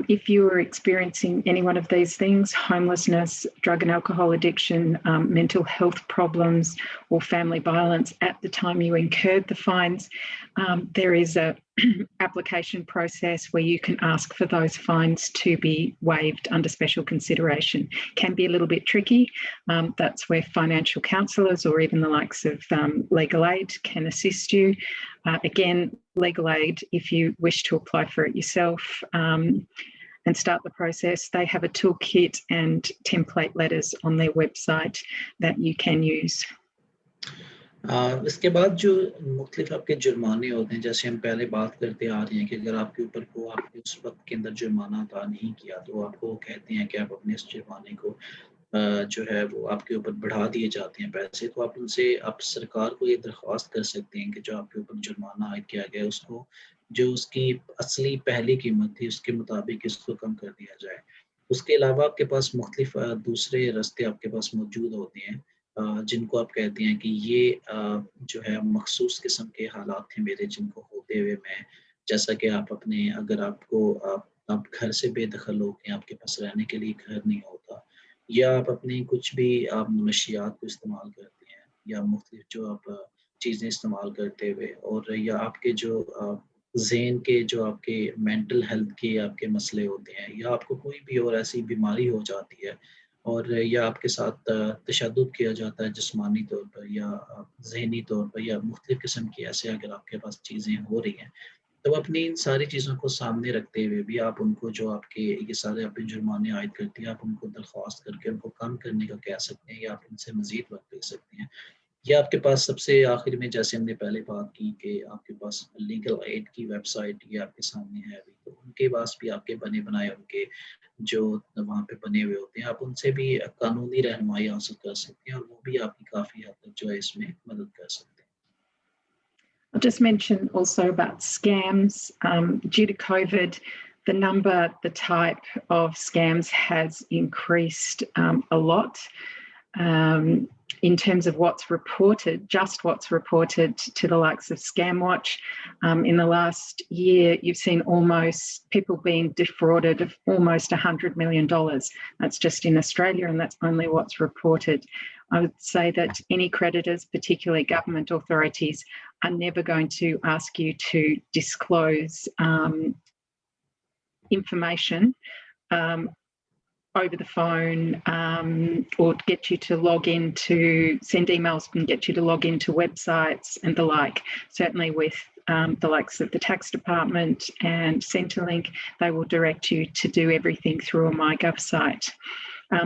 If you are experiencing any one of these things, homelessness, drug and alcohol addiction, mental health problems, or family violence at the time you incurred the fines, there is a application process where you can ask for those fines to be waived under special consideration. Can be a little bit tricky. That's where financial counsellors or even the likes of legal aid can assist you. Again, legal aid, if you wish to apply for it yourself, and start the process, they have a toolkit and template letters on their website that you can use. इसके बाद जो मुख्तलिफ आपके जुर्माने होते हैं, जैसे हम पहले बात करते आ रहे हैं कि अगर आपके ऊपर को आपने उस वक़्त के अंदर जुर्माना अदा नहीं किया, तो आपको वो कहते हैं कि आप अपने इस जुर्माने को जो है वो आपके ऊपर बढ़ा दिए जाते हैं पैसे, तो आप उनसे आप सरकार को ये दरख्वास्त कर सकते हैं कि जो आपके ऊपर जुर्माना आयद किया गया है, उसको जो उसकी असली पहली कीमत थी, उसके मुताबिक इसको कम कर दिया जाए। उसके अलावा आपके पास मुख्तलिफ दूसरे रास्ते आपके पास मौजूद होते हैं जिनको आप कहते हैं कि ये जो है मखसूस किस्म के हालात थे मेरे जिनको होते हुए मैं जैसा कि आप अपने अगर आपको आप घर से बेदखल हो गए, आपके पास रहने के लिए घर नहीं होता या आप अपनी कुछ भी आप नशियात को इस्तेमाल करते हैं या मुख्तलिफ जो आप चीज़ें इस्तेमाल करते हुए और या आपके जो ज़हन के जो आपके मेंटल हेल्थ के आपके मसले होते हैं या आपको कोई भी और ऐसी बीमारी हो जाती है और या आपके साथ तशद्दुद किया जाता है जिस्मानी तौर पर या ज़हनी तौर पर या मुख्तलिफ़ किस्म की ऐसे अगर आपके पास चीज़ें हो रही हैं, तो अपनी इन सारी चीज़ों को सामने रखते हुए भी आप उनको जो आपके ये सारे आप पे जुर्माने आयद करती हैं, आप उनको दरख्वास्त करके उनको कम करने का कह सकते हैं या आप उनसे मज़ीद वक़्त ले सकते हैं। या आपके पास सबसे आखिर में जैसे हमने पहले बात की कि आपके पास लीगल एड की वेबसाइट ये आपके सामने है अभी, तो उनके पास भी आपके बने-बनाए उनके जो वहाँ पे बने हुए होते हैं, आप उनसे भी कानूनी रहनुमाई हासिल कर सकते हैं और वो भी आपकी काफ़ी हद तक जो है इसमें मदद कर सकते हैं। I'll just mention also about scams. Due to COVID, the number, the type of scams has increased a lot. In terms of what's reported, just what's reported to the likes of Scamwatch. In the last year, you've seen almost people being defrauded of almost $100 million. That's just in Australia, and that's only what's reported. I would say that any creditors, particularly government authorities, are never going to ask you to disclose information over the phone or get you to log into, send emails and get you to log into websites and the like. Certainly with the likes of the tax department and Centrelink, they will direct you to do everything through a MyGov site.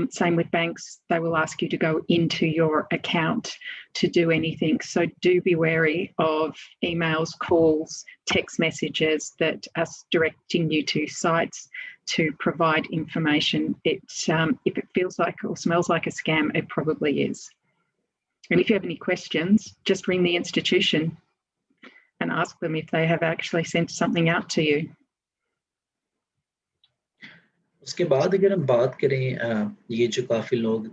Same with banks, they will ask you to go into your account to do anything. So do be wary of emails, calls, text messages that are directing you to sites to provide information. If it feels like or smells like a scam, it probably is. And if you have any questions, just ring the institution and ask them if they have actually sent something out to you. उसके बाद अगर हम बात करें ये जो काफ़ी लोग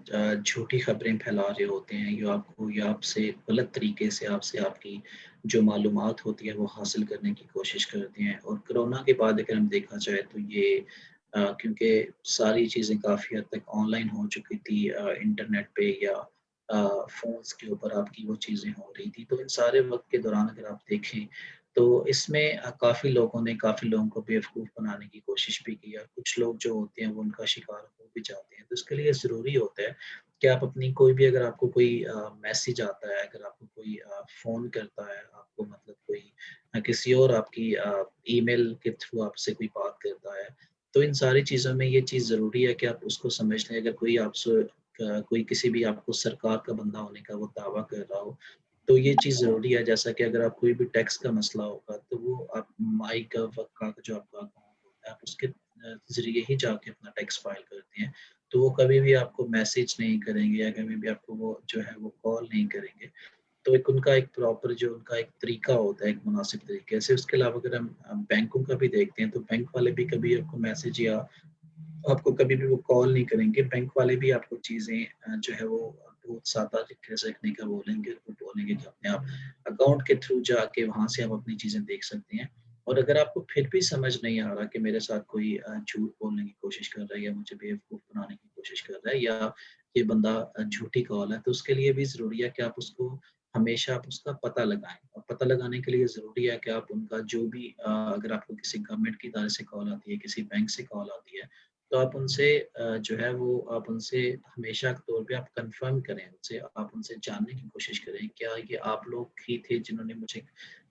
झूठी खबरें फैला रहे होते हैं या आपसे गलत तरीके से आपसे आपकी जो मालूमात होती है वो हासिल करने की कोशिश करते हैं और कोरोना के बाद अगर हम देखा जाए तो ये क्योंकि सारी चीज़ें काफ़ी हद तक ऑनलाइन हो चुकी थी इंटरनेट पे या फ़ोन्स के ऊपर आपकी वो चीज़ें हो रही थी। तो इन सारे वक़्त के दौरान अगर आप देखें तो इसमें काफ़ी लोगों ने काफ़ी लोगों को बेवकूफ़ बनाने की कोशिश भी की और कुछ लोग जो होते हैं वो उनका शिकार हो भी जाते हैं। तो इसके लिए ज़रूरी होता है कि आप अपनी कोई भी अगर आपको कोई मैसेज आता है, अगर आपको कोई फ़ोन करता है, आपको मतलब कोई किसी और आपकी ईमेल के थ्रू आपसे कोई बात करता है, तो इन सारी चीज़ों में ये चीज़ ज़रूरी है कि आप उसको समझ लें। अगर कोई आपसे कोई किसी भी आपको सरकार का बंदा होने का वो दावा कर रहा हो, तो ये चीज़ ज़रूरी है। जैसा कि अगर आप कोई भी टैक्स का मसला होगा, तो वो आप माई गव का जो आपका अकाउंट होता है, आप उसके ज़रिए ही जाके अपना टैक्स फाइल करते हैं। तो वो कभी भी आपको मैसेज नहीं करेंगे या कभी भी आपको वो जो है वो कॉल नहीं करेंगे। तो एक उनका एक प्रॉपर जो उनका एक तरीका होता है, एक मुनासिब तरीके से। उसके अलावा अगर हम बैंकों का भी देखते हैं, तो बैंक वाले भी कभी आपको मैसेज या आपको कभी भी वो कॉल नहीं करेंगे। बैंक वाले भी आपको चीज़ें जो है वो बहुत सादा तरीके से रखने का बोलेंगे। वो बोलेंगे कि अपने आप अकाउंट के थ्रू जाके वहाँ से आप अपनी चीज़ें देख सकते हैं। और अगर आपको फिर भी समझ नहीं आ रहा कि मेरे साथ कोई झूठ बोलने की कोशिश कर रहा है या मुझे बेवकूफ़ बनाने की कोशिश कर रहा है या ये बंदा झूठी कॉल है, तो उसके लिए भी ज़रूरी है कि आप उसको हमेशा आप उसका पता लगाएँ। और पता लगाने के लिए ज़रूरी है कि आप उनका जो भी अगर आपको किसी गवर्नमेंट की तरफ से कॉल आती है, किसी बैंक से कॉल आती है, तो आप उनसे जो है वो आप उनसे हमेशा के तौर पे आप कन्फर्म करें उनसे, आप उनसे जानने की कोशिश करें, क्या ये आप लोग ही थे जिन्होंने मुझे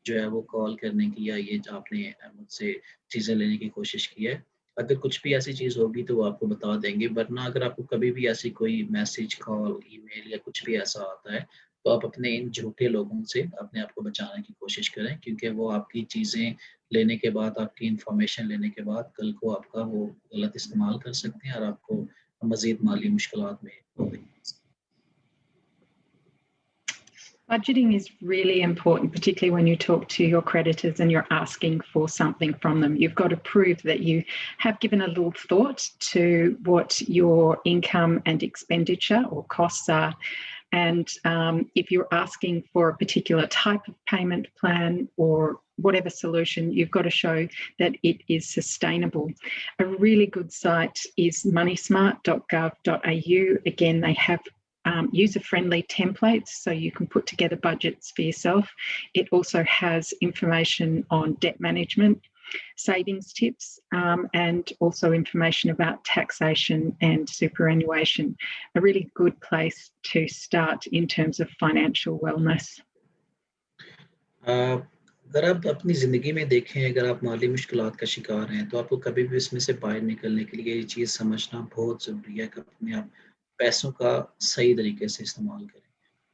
जो है वो कॉल करने की या ये जो आपने मुझसे चीज़ें लेने की कोशिश की है। अगर कुछ भी ऐसी चीज़ होगी तो वो आपको बता देंगे, वरना अगर आपको कभी भी ऐसी कोई मैसेज, कॉल, ईमेल या कुछ भी ऐसा आता है, तो आप अपने इन झूठे लोगों से अपने आप को बचाने की कोशिश करें, क्योंकि वो आपकी चीज़ें लेने के बाद, आपकी इन्फॉर्मेशन लेने के बाद कल को आपका वो गलत इस्तेमाल कर सकते हैं और आपको मज़ीद माली मुश्किलात में मुबतला कर सकते Budgeting is really important, particularly when you talk to your creditors and you're asking for something from them. You've got to prove that you have given a little thought to what your income and expenditure or costs are. And if you're asking for a particular type of payment plan or whatever solution, you've got to show that it is sustainable. A really good site is moneysmart.gov.au. Again, they have user-friendly templates so you can put together budgets for yourself. It also has information on debt management, savings tips, and also information about taxation and superannuation. A really good place to start in terms of financial wellness. अगर आप अपनी ज़िंदगी में देखें, अगर आप माली मुश्किलात का शिकार हैं, तो आपको कभी भी इसमें से बाहर निकलने के लिए ये चीज़ समझना बहुत ज़रूरी है कि अपने आप पैसों का सही तरीके से इस्तेमाल करें।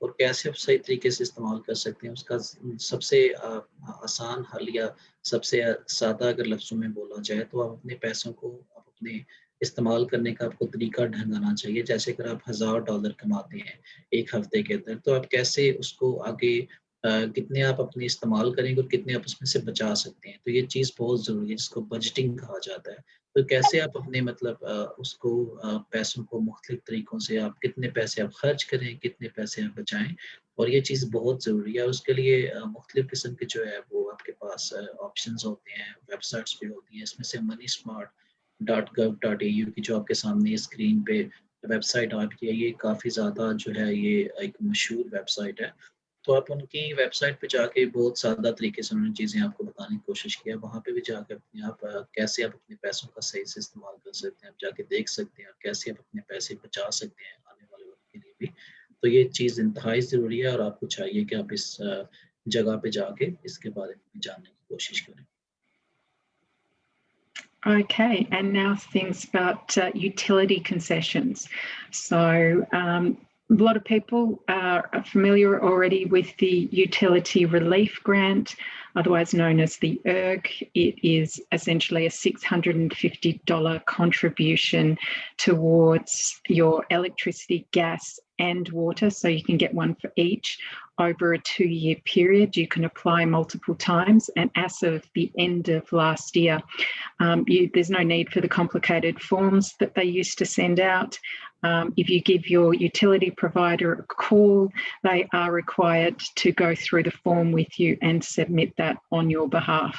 और कैसे आप सही तरीके से इस्तेमाल कर सकते हैं, उसका सबसे आसान हल या सबसे सादा अगर लफ्ज़ों में बोला जाए, तो आप अपने पैसों को आप अपने इस्तेमाल करने का आपको तरीका ढंग आना चाहिए। जैसे अगर आप $1000 कमाते हैं 1 हफ़्ते के अंदर, तो आप कैसे उसको आगे कितने आप अपने इस्तेमाल करेंगे और कितने आप उसमें से बचा सकते हैं। तो ये चीज़ बहुत ज़रूरी है, जिसको बजटिंग कहा जाता है। तो कैसे आप अपने मतलब उसको पैसों को मुख्तलिफ तरीकों से आप कितने पैसे आप खर्च करें, कितने पैसे आप बचाएँ, और ये चीज़ बहुत ज़रूरी है। उसके लिए मुख्तलिफ किस्म के जो है वो आपके पास ऑप्शंस होते हैं, वेबसाइट्स भी होती हैं। इसमें से moneysmart.gov.au की जो आपके सामने स्क्रीन पे वेबसाइट आपकी है, ये काफ़ी ज़्यादा जो है ये एक मशहूर वेबसाइट है। तो आप उनकी वेबसाइट पे जाके बहुत सादा तरीके से उन्होंने चीज़ें आपको बताने की कोशिश की है। वहाँ पे भी जाके अपने आप कैसे आप अपने पैसों का सही से इस्तेमाल कर सकते हैं, आप जाके देख सकते हैं और कैसे आप अपने पैसे बचा सकते हैं आने वाले वक़्त के लिए भी। तो ये चीज़ इंतहाई ज़रूरी है और आपको चाहिए कि आप इस जगह पे जाके इसके बारे में भी जानने की कोशिश करें। Okay, and now things about utility concessions. So, a lot of people are familiar already with the Utility Relief Grant, otherwise known as the ERG. It is essentially a $650 contribution towards your electricity, gas, and water. So you can get one for each over a 2-year period. You can apply multiple times. And as of the end of last year, there's no need for the complicated forms that they used to send out. If you give your utility provider a call, they are required to go through the form with you and submit that on your behalf.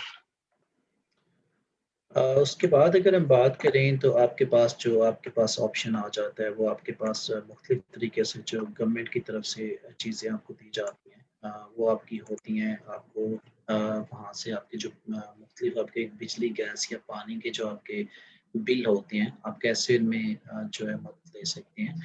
उसके बाद अगर हम बात करें तो आपके पास option आ जाता है, वो आपके पास मुख्तलिफ तरीके से जो गवर्नमेंट की तरफ से चीज़ें आपको दी जाती हैं, वो आपकी होती हैं। आपको वहाँ से आपके जो मुख्तलिफ आपके बिजली, गैस या पानी के जो आपके बिल होते हैं, आप कैसे उनमें जो है मदद ले सकते हैं।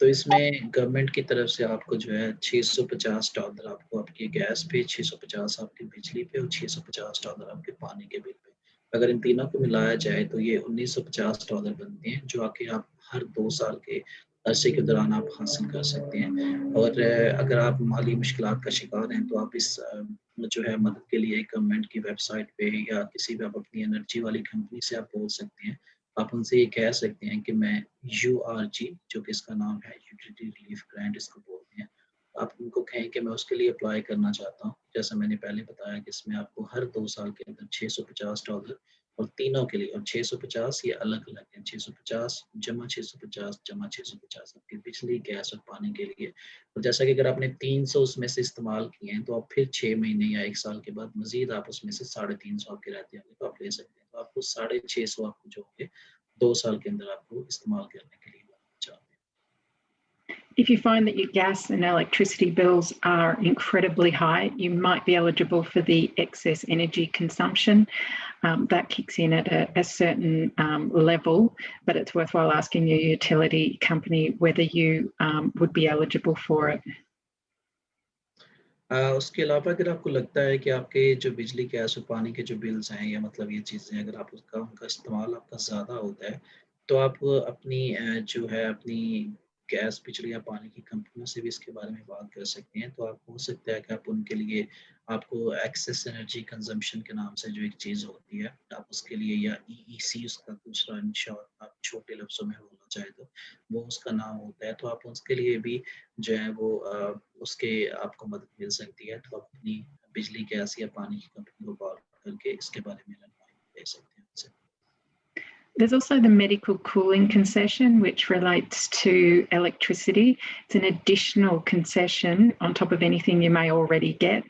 तो इसमें गवर्नमेंट की तरफ से आपको जो है $650 आपको आपकी गैस पे, 650 आपकी बिजली पे और $650 आपके पानी के बिल पे। अगर इन तीनों को मिलाया जाए तो ये $1950 बनते हैं, जो आके आप हर 2 साल के अरसे के दौरान आप हासिल कर सकते हैं। और अगर आप माली मुश्किलात का शिकार हैं, तो आप इस जो है मदद के लिए गवर्नमेंट की वेबसाइट पे या किसी भी आप अपनी एनर्जी वाली कंपनी से आप बोल सकते हैं। आप उनसे ये कह सकते हैं कि मैं यूआरजी, जो कि इसका नाम है यूटिलिटी रिलीफ ग्रांट इसको बोलते हैं। आप उनको कहें कि मैं उसके लिए अप्लाई करना चाहता हूँ। जैसा मैंने पहले बताया कि इसमें आपको हर 2 साल के अंदर $650 और तीनों के लिए, और 650 ये अलग-अलग है, 650 जमा 650 जमा 650 आपकी बिजली, गैस और पानी के लिए। और जैसा कि अगर आपने 300 उसमें से इस्तेमाल किए हैं, तो आप फिर 6 महीने या 1 साल के बाद मज़ीद आप उसमें से 350 आपके रहते होंगे, तो आप ले सकते हैं। तो आपको 650 आपको जो होंगे 2 साल के अंदर आपको इस्तेमाल करने के लिए चाहते हैं। If you find that your gas and electricity bills are incredibly high, you might be eligible for the excess energy consumption. That kicks in at a certain level, but it's worthwhile asking your utility company whether you would be eligible for it. उसके अलावा अगर आपको लगता है कि आपके जो बिजली, गैस और पानी के जो बिल्स हैं, या मतलब ये चीज़ें अगर आप उसका उनका इस्तेमाल आपका ज़्यादा होता है, तो आप अपनी जो है अपनी गैस, बिजली या पानी की कंपनियों से भी इसके बारे में बात कर सकते हैं। तो आप हो सकता है कि आप उनके लिए आपको एक्सेस एनर्जी कंज़म्पशन के नाम से जो एक चीज़ होती है, आप उसके लिए, या ईईसी उसका दूसरा इन शॉर्ट आप छोटे लफ्ज़ों में बोलना चाहें तो, वो उसका नाम होता है। तो आप उसके लिए भी जो है वो उसके आपको मदद मिल सकती है, तो आप अपनी बिजली, गैस या पानी की कंपनी को कॉल करके इसके बारे में जानकारी ले सकते हैं उनसे। There's also the medical cooling concession, which relates to electricity. It's an additional concession on top of anything you may already get.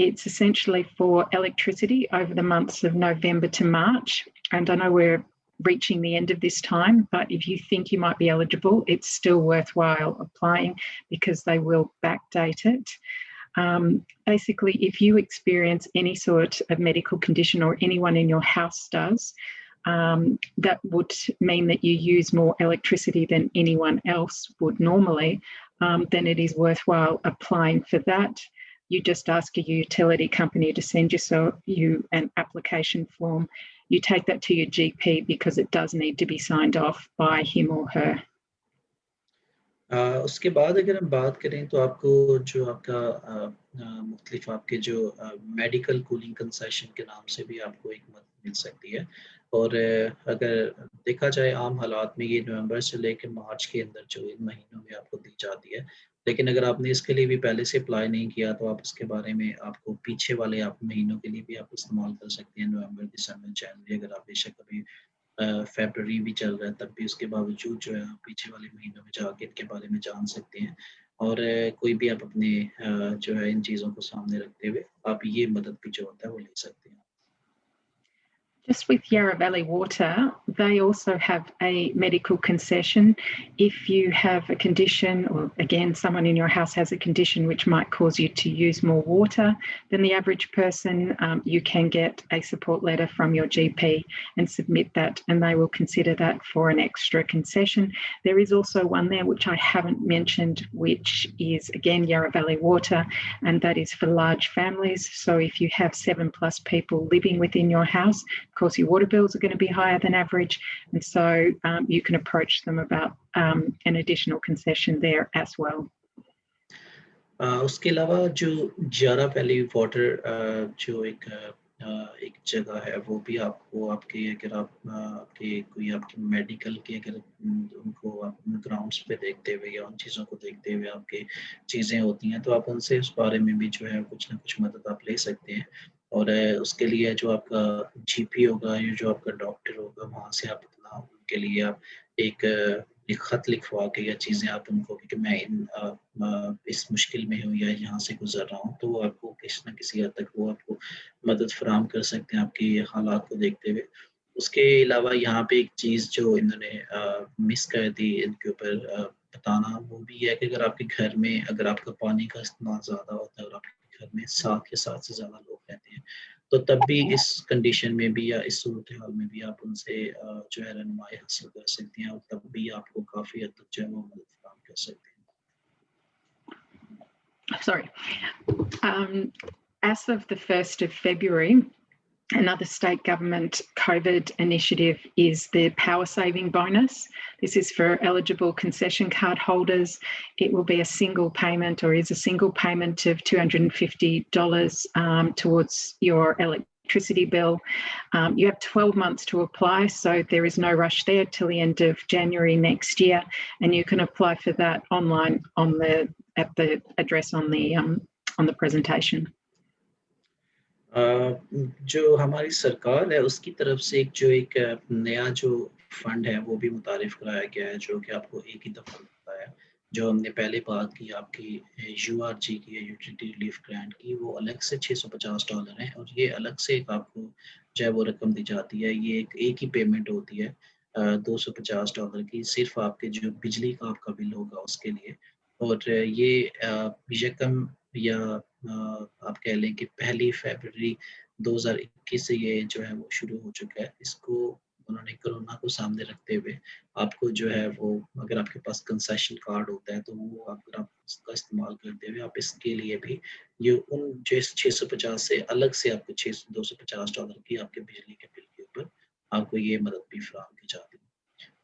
It's essentially for electricity over the months of November to March. And I know we're reaching the end of this time, but if you think you might be eligible, it's still worthwhile applying because they will backdate it. Basically, if you experience any sort of medical condition or anyone in your house does, that would mean that you use more electricity than anyone else would normally, then it is worthwhile applying for that. You just ask a utility company to send you an application form. You take that to your GP because it does need to be signed off by him or her. उसके बाद अगर हम बात करें तो आपको जो आपका मुख्तलिफ आपके जो मेडिकल कूलिंग कंसेशन के नाम से भी आपको एक मदद मिल सकती है। और अगर देखा जाए आम हालात में ये नवंबर से लेकर मार्च के अंदर जो इन महीनों में आपको दी जाती है। लेकिन अगर आपने इसके लिए भी पहले से अप्लाई नहीं किया, तो आप इसके बारे में आपको पीछे वाले आप महीनों के लिए भी आप इस्तेमाल कर सकते हैं, नवंबर, दिसंबर, जनवरी, अगर आप बेशक अभी फ़रवरी भी चल रहा है, तब भी उसके बावजूद जो है आप पीछे वाले महीनों में जाके इनके बारे में जान सकते हैं। और कोई भी आप अपने जो है इन चीज़ों को सामने रखते हुए आप ये मदद भी जो होता है वो ले सकते हैं। Just with Yarra Valley Water, they also have a medical concession. If you have a condition, or again, someone in your house has a condition which might cause you to use more water than the average person, you can get a support letter from your GP and submit that, and they will consider that for an extra concession. There is also one there which I haven't mentioned, which is again Yarra Valley Water, and that is for large families. So if you have 7+ people living within your house, of course, your water bills are going to be higher than average, and so you can approach them about an additional concession there as well. उसके अलावा जो Zara valley water जो एक जगह है, वो भी आपको आपके अगर आप आपके कोई आपकी मेडिकल के अगर उनको आप ग्राउंड्स पे देखते हुए या उन चीज़ों को देखते हुए आपकी चीज़ें होती हैं, तो आप उनसे उस बारे में भी जो है कुछ ना कुछ मदद आप ले सकते हैं। और उसके लिए जो आपका जीपी होगा या जो आपका डॉक्टर होगा, वहाँ से आप अपना उनके लिए आप एक एक ख़त लिखवा के या चीज़ें आप उनको कि मैं इस मुश्किल में हूँ या यहाँ से गुज़र रहा हूँ, तो वो आपको किसी न किसी हद तक वो आपको मदद फ़राहम कर सकते हैं आपके हालात को देखते हुए। उसके अलावा यहाँ पे एक चीज़ जो इन्होंने मिस कर दी इनके ऊपर बताना, वो भी है कि अगर आपके घर में अगर आपका पानी का इस्तेमाल ज़्यादा होता है और आपके घर में 7 या 7 से ज़्यादा लोग रहते हैं, तो तब भी इस कंडीशन में भी या इस सूरत हाल में भी आप उनसे जो है रहनुमाई हासिल कर सकते हैं और तब भी आपको काफ़ी हद तक जो है वो मदद फराहम कर सकते हैं। Sorry. As of the 1st of February, another state government COVID initiative is the power saving bonus. This is for eligible concession card holders. It will be a single payment, or is a single payment of $250 towards your electricity bill. You have 12 months to apply, so there is no rush there till the end of January next year, and you can apply for that online at the address on the presentation. जो हमारी सरकार है उसकी तरफ से एक नया जो फंड है वो भी मुतारिफ कराया गया है, जो कि आपको एक ही दफ़ा मिलता है। जो हमने पहले बात की आपकी यूआरजी की, यूटिलिटी रिलीफ ग्रांट की, वो अलग से $650 है और ये अलग से एक आपको जो है वो रकम दी जाती है। ये एक ही पेमेंट होती है $250 की, सिर्फ़ आपके जो बिजली का आपका बिल होगा उसके लिए। और ये यकम या आप कह लें कि 1 फरवरी 2021 से ये जो है वो शुरू हो चुका है। इसको उन्होंने कोरोना को सामने रखते हुए आपको जो है वो, अगर आपके पास कंसेशन कार्ड होता है तो वो अगर आप उसका इस्तेमाल करते हुए आप इसके लिए भी ये उन जिस 650 से अलग से आपको $250 की आपके बिजली के बिल के ऊपर आपको ये मदद भी फराहम की जाती है।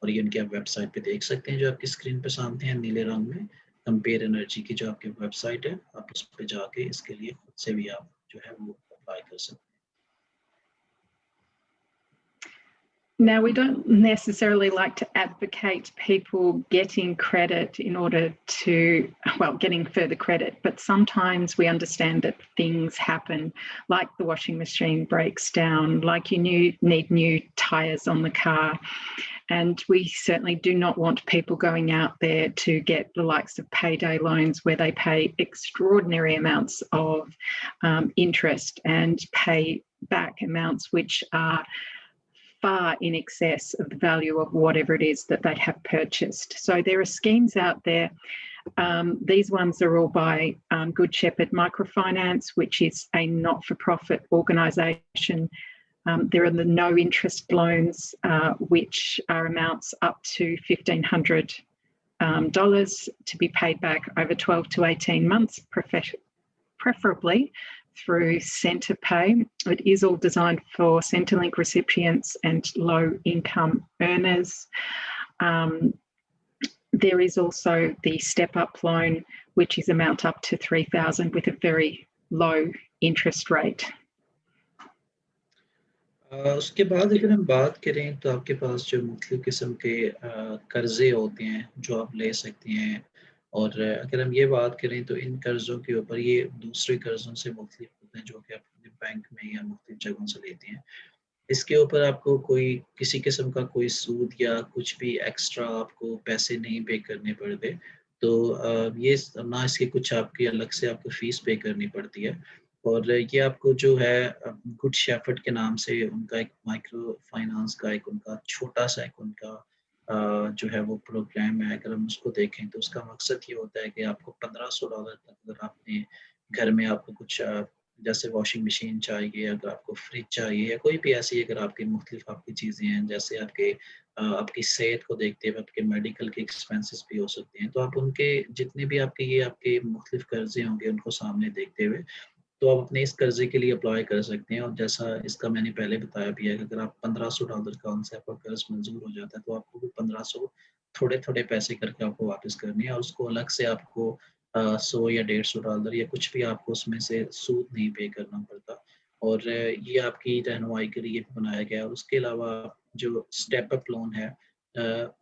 और ये उनकी आप वेबसाइट पे देख सकते हैं, जो आपकी स्क्रीन पे सामने है नीले रंग में। कंपेयर एनर्जी की जो आपकी वेबसाइट है, आप उस पे जाके इसके लिए खुद से भी आप जो है वो अप्लाई कर सकते हैं। Now, we don't necessarily like to advocate people getting credit in order to, well, getting further credit, but sometimes we understand that things happen, like the washing machine breaks down, like you need new tyres on the car. And we certainly do not want people going out there to get the likes of payday loans where they pay extraordinary amounts of interest and pay back amounts which are far in excess of the value of whatever it is that they have purchased. So there are schemes out there. These ones are all by Good Shepherd Microfinance, which is a not-for-profit organisation. There are the no-interest loans, which are amounts up to $1,500 to be paid back over 12 to 18 months, preferably through Centre Pay. It is all designed for Centrelink recipients and low-income earners. There is also the step-up loan, which is amount up to $3,000 with a very low interest rate. उसके बाद अगर हम बात करें तो आपके पास जो मुख्तलिफ किस्म के कर्ज़े होते हैं जो आप ले सकते हैं, और अगर हम ये बात करें तो इन कर्ज़ों के ऊपर ये दूसरे कर्ज़ों से मुख्तलिफ होते हैं जो कि आप अपने बैंक में या मुख्तलिफ जगहों से लेते हैं। इसके ऊपर आपको कोई किसी किस्म का कोई सूद या कुछ भी एक्स्ट्रा आपको पैसे नहीं पे करने पड़ते। तो ये ना इसकी कुछ आपकी अलग से आपको फ़ीस पे करनी पड़ती है। और ये आपको जो है गुड शेफर्ड के नाम से उनका एक माइक्रो फाइनेंस का एक उनका छोटा-सा एक उनका जो है वो प्रोग्राम है। अगर हम उसको देखें तो उसका मकसद ये होता है कि आपको $1500 तक अगर आपने घर में आपको कुछ जैसे वॉशिंग मशीन चाहिए, अगर आपको फ्रिज चाहिए या कोई भी ऐसी अगर आपकी मुख्तलिफ आपकी चीज़ें हैं, जैसे आपके आपकी सेहत को देखते हुए आपके मेडिकल के एक्सपेंसेस भी हो सकते हैं। तो आप उनके जितने भी आपके ये आपके मुख्तलिफ कर्ज़े होंगे उनको सामने देखते हुए तो आप अपने इस कर्ज़े के लिए अप्लाई कर सकते हैं। और जैसा इसका मैंने पहले बताया भी है कि अगर आप $1500 का उनसे आपका कर्ज़ मंज़ूर हो जाता है तो आपको वो 1500 थोड़े-थोड़े पैसे करके आपको वापस करने हैं, और उसको अलग से आपको 100 या $150 या कुछ भी आपको उसमें से सूद नहीं पे करना पड़ता। और ये आपकी रहनुमाई के लिए बनाया गया है। और उसके अलावा जो स्टेप अप लोन है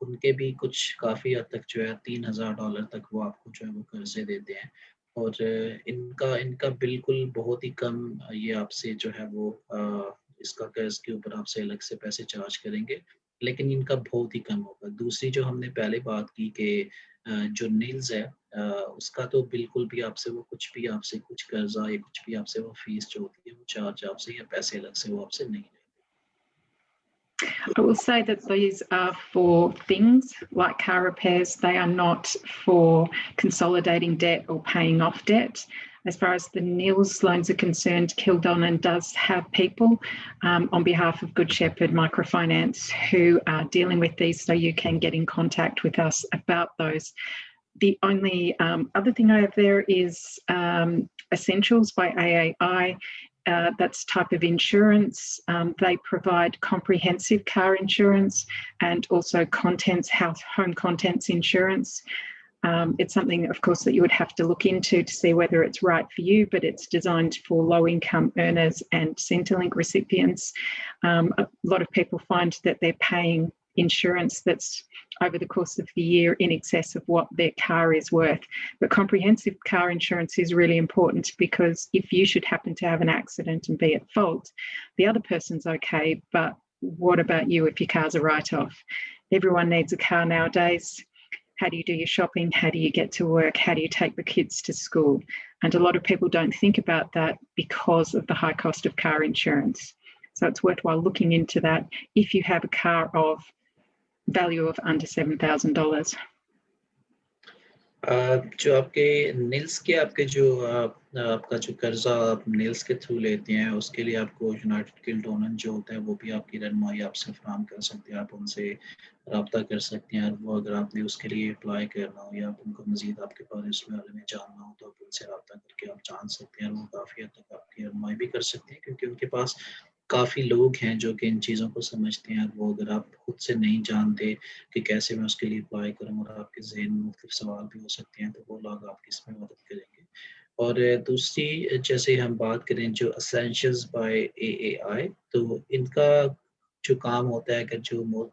उनके भी कुछ काफ़ी हद तक जो है $3000 तक वो आपको जो है वो कर्ज़े देते हैं। और इनका इनका बिल्कुल बहुत ही कम ये आपसे जो है वो इसका कर्ज़ के ऊपर आपसे अलग से पैसे चार्ज करेंगे, लेकिन इनका बहुत ही कम होगा। दूसरी जो हमने पहले बात की कि जो नील्स है उसका तो बिल्कुल भी आपसे वो कुछ भी आपसे कुछ कर्ज़ा या कुछ भी आपसे वो फ़ीस जो होती है वो चार्ज आपसे या पैसे अलग से वो आपसे नहीं लेते। I will say that these are for things like car repairs. They are not for consolidating debt or paying off debt. As far as the Nils loans are concerned, Kildonan does have people on behalf of Good Shepherd Microfinance who are dealing with these, so you can get in contact with us about those. The only other thing I have there is Essentials by AAI. That's type of insurance. They provide comprehensive car insurance and also home contents insurance. It's something, of course, that you would have to look into to see whether it's right for you, but it's designed for low-income earners and Centrelink recipients. A lot of people find that they're paying insurance that's over the course of the year in excess of what their car is worth. But comprehensive car insurance is really important, because if you should happen to have an accident and be at fault, the other person's okay, but what about you if your car's a write-off? Everyone needs a car nowadays. How do you do your shopping? How do you get to work? How do you take the kids to school? And a lot of people don't think about that because of the high cost of car insurance. So it's worthwhile looking into that if you have a car of value of under $7,000. जो आपके Niels के आपके जो आपका जो कर्जा आप नील्स के थ्रू लेते हैं, उसके लिए आपको यूनाइटेड किल्डोनन जो होता है वो भी आपकी रहनुमाई आपसे फराहम कर सकते हैं। आप उनसे रब्ता कर सकते हैं, और वो अगर आपने उसके लिए अप्लाई करना हो या उनको मज़ीद आपके बारे में जानना हो, तो आप उनसे रब्ता करके आप जान सकते हैं, और वो काफ़ी हद तक आपकी रहनुमाई भी कर सकते हैं, क्योंकि उनके पास काफ़ी लोग हैं जो कि इन चीज़ों को समझते हैं। और वो अगर आप खुद से नहीं जानते कि कैसे मैं उसके लिए अप्लाई करूँ, और आपके ज़हन में मुख्तलिफ सवाल भी हो सकते हैं, तो वो लोग आपकी इसमें मदद करेंगे। और दूसरी, जैसे हम बात करें जो एसेंशियल्स बाय एएआई, तो इनका जो काम होता है कि जो